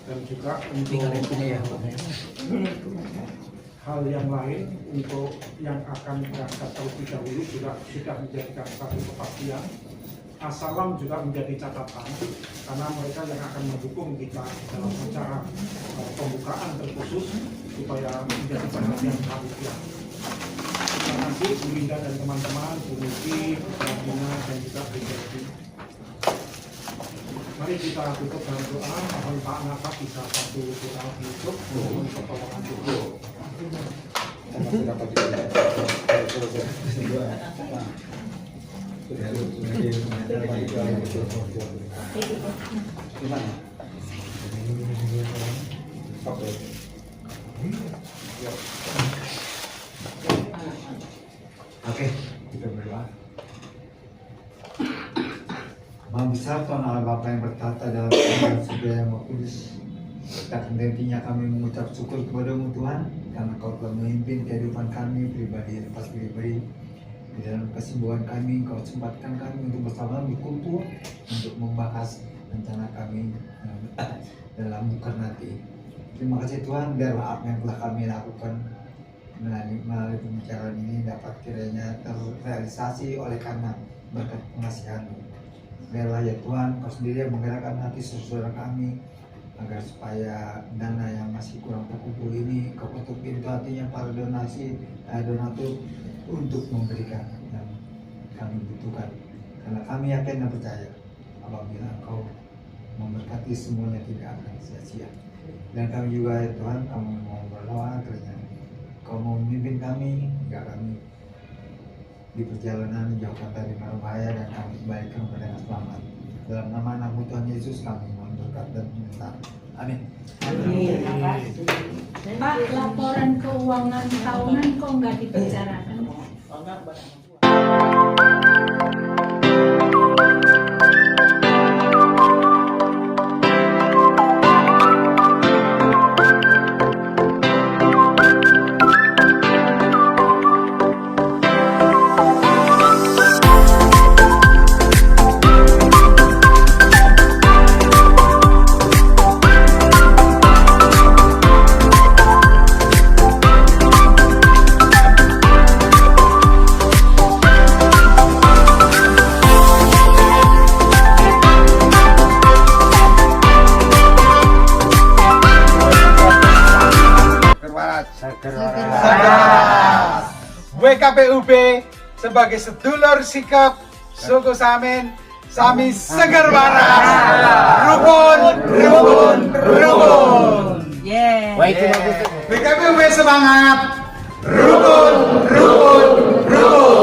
dan juga untuk hal yang lain untuk yang akan berangkat terlebih dahulu juga sudah menjadikan satu kepastian. Asalam juga menjadi catatan karena mereka yang akan mendukung kita dalam acara pembukaan terkhusus supaya menjadi perhatian panitia. Terima kasih Bu Linda dan teman-teman, Bu Nuki, Bu Dina dan juga Bu Devi. Mari kita tutup dengan doa. Mohon Pak Nafas bisa satu doa penutup untuk pertolongan Tuhan. Oke, kita berdoa. Maha besar Tuhan Allah Bapa yang bertata dalam segala segala yang Maha Kudus. Tak henti-hentinya kami mengucap syukur kepada-Mu Tuhan, karena Kau telah memimpin kehidupan kami pribadi lepas pribadi. Di dalam kesembuhan kami, Kau sempatkan kami untuk bersama berkumpul untuk membahas rencana kami dalam bukan nanti. Terima kasih Tuhan, biarlah apa yang telah kami lakukan melalui pembicaraan ini dapat kiranya terrealisasi oleh karena berkat pengasihan-Mu. Biarlah ya Tuhan, Kau sendiri yang menggerakkan hati saudara kami agar supaya dana yang masih kurang terkumpul ini Kau ketuk pintu hatinya para donatur untuk memberikan yang kami butuhkan. Karena kami yakin dan percaya apabila Engkau memberkati semuanya tidak akan sia-sia. Dan kami juga ya Tuhan, kami mau berdoa kiranya Kau mau memimpin kami hingga kami di perjalanan jauhkan dari mara bahaya dan kami kembalikan kepada selamat. Dalam nama anak Tuhan Yesus kami mohon berkat dan minta. Amin. Terima kasih. Pak, laporan keuangan tahunan kok nggak dibicarakan? Oh, enggak, barang. WKPUB sebagai sedulur sikap suku Samin, Sami Seger Waras, rukun, rukun, rukun. WKPUB semangat, rukun, rukun, rukun.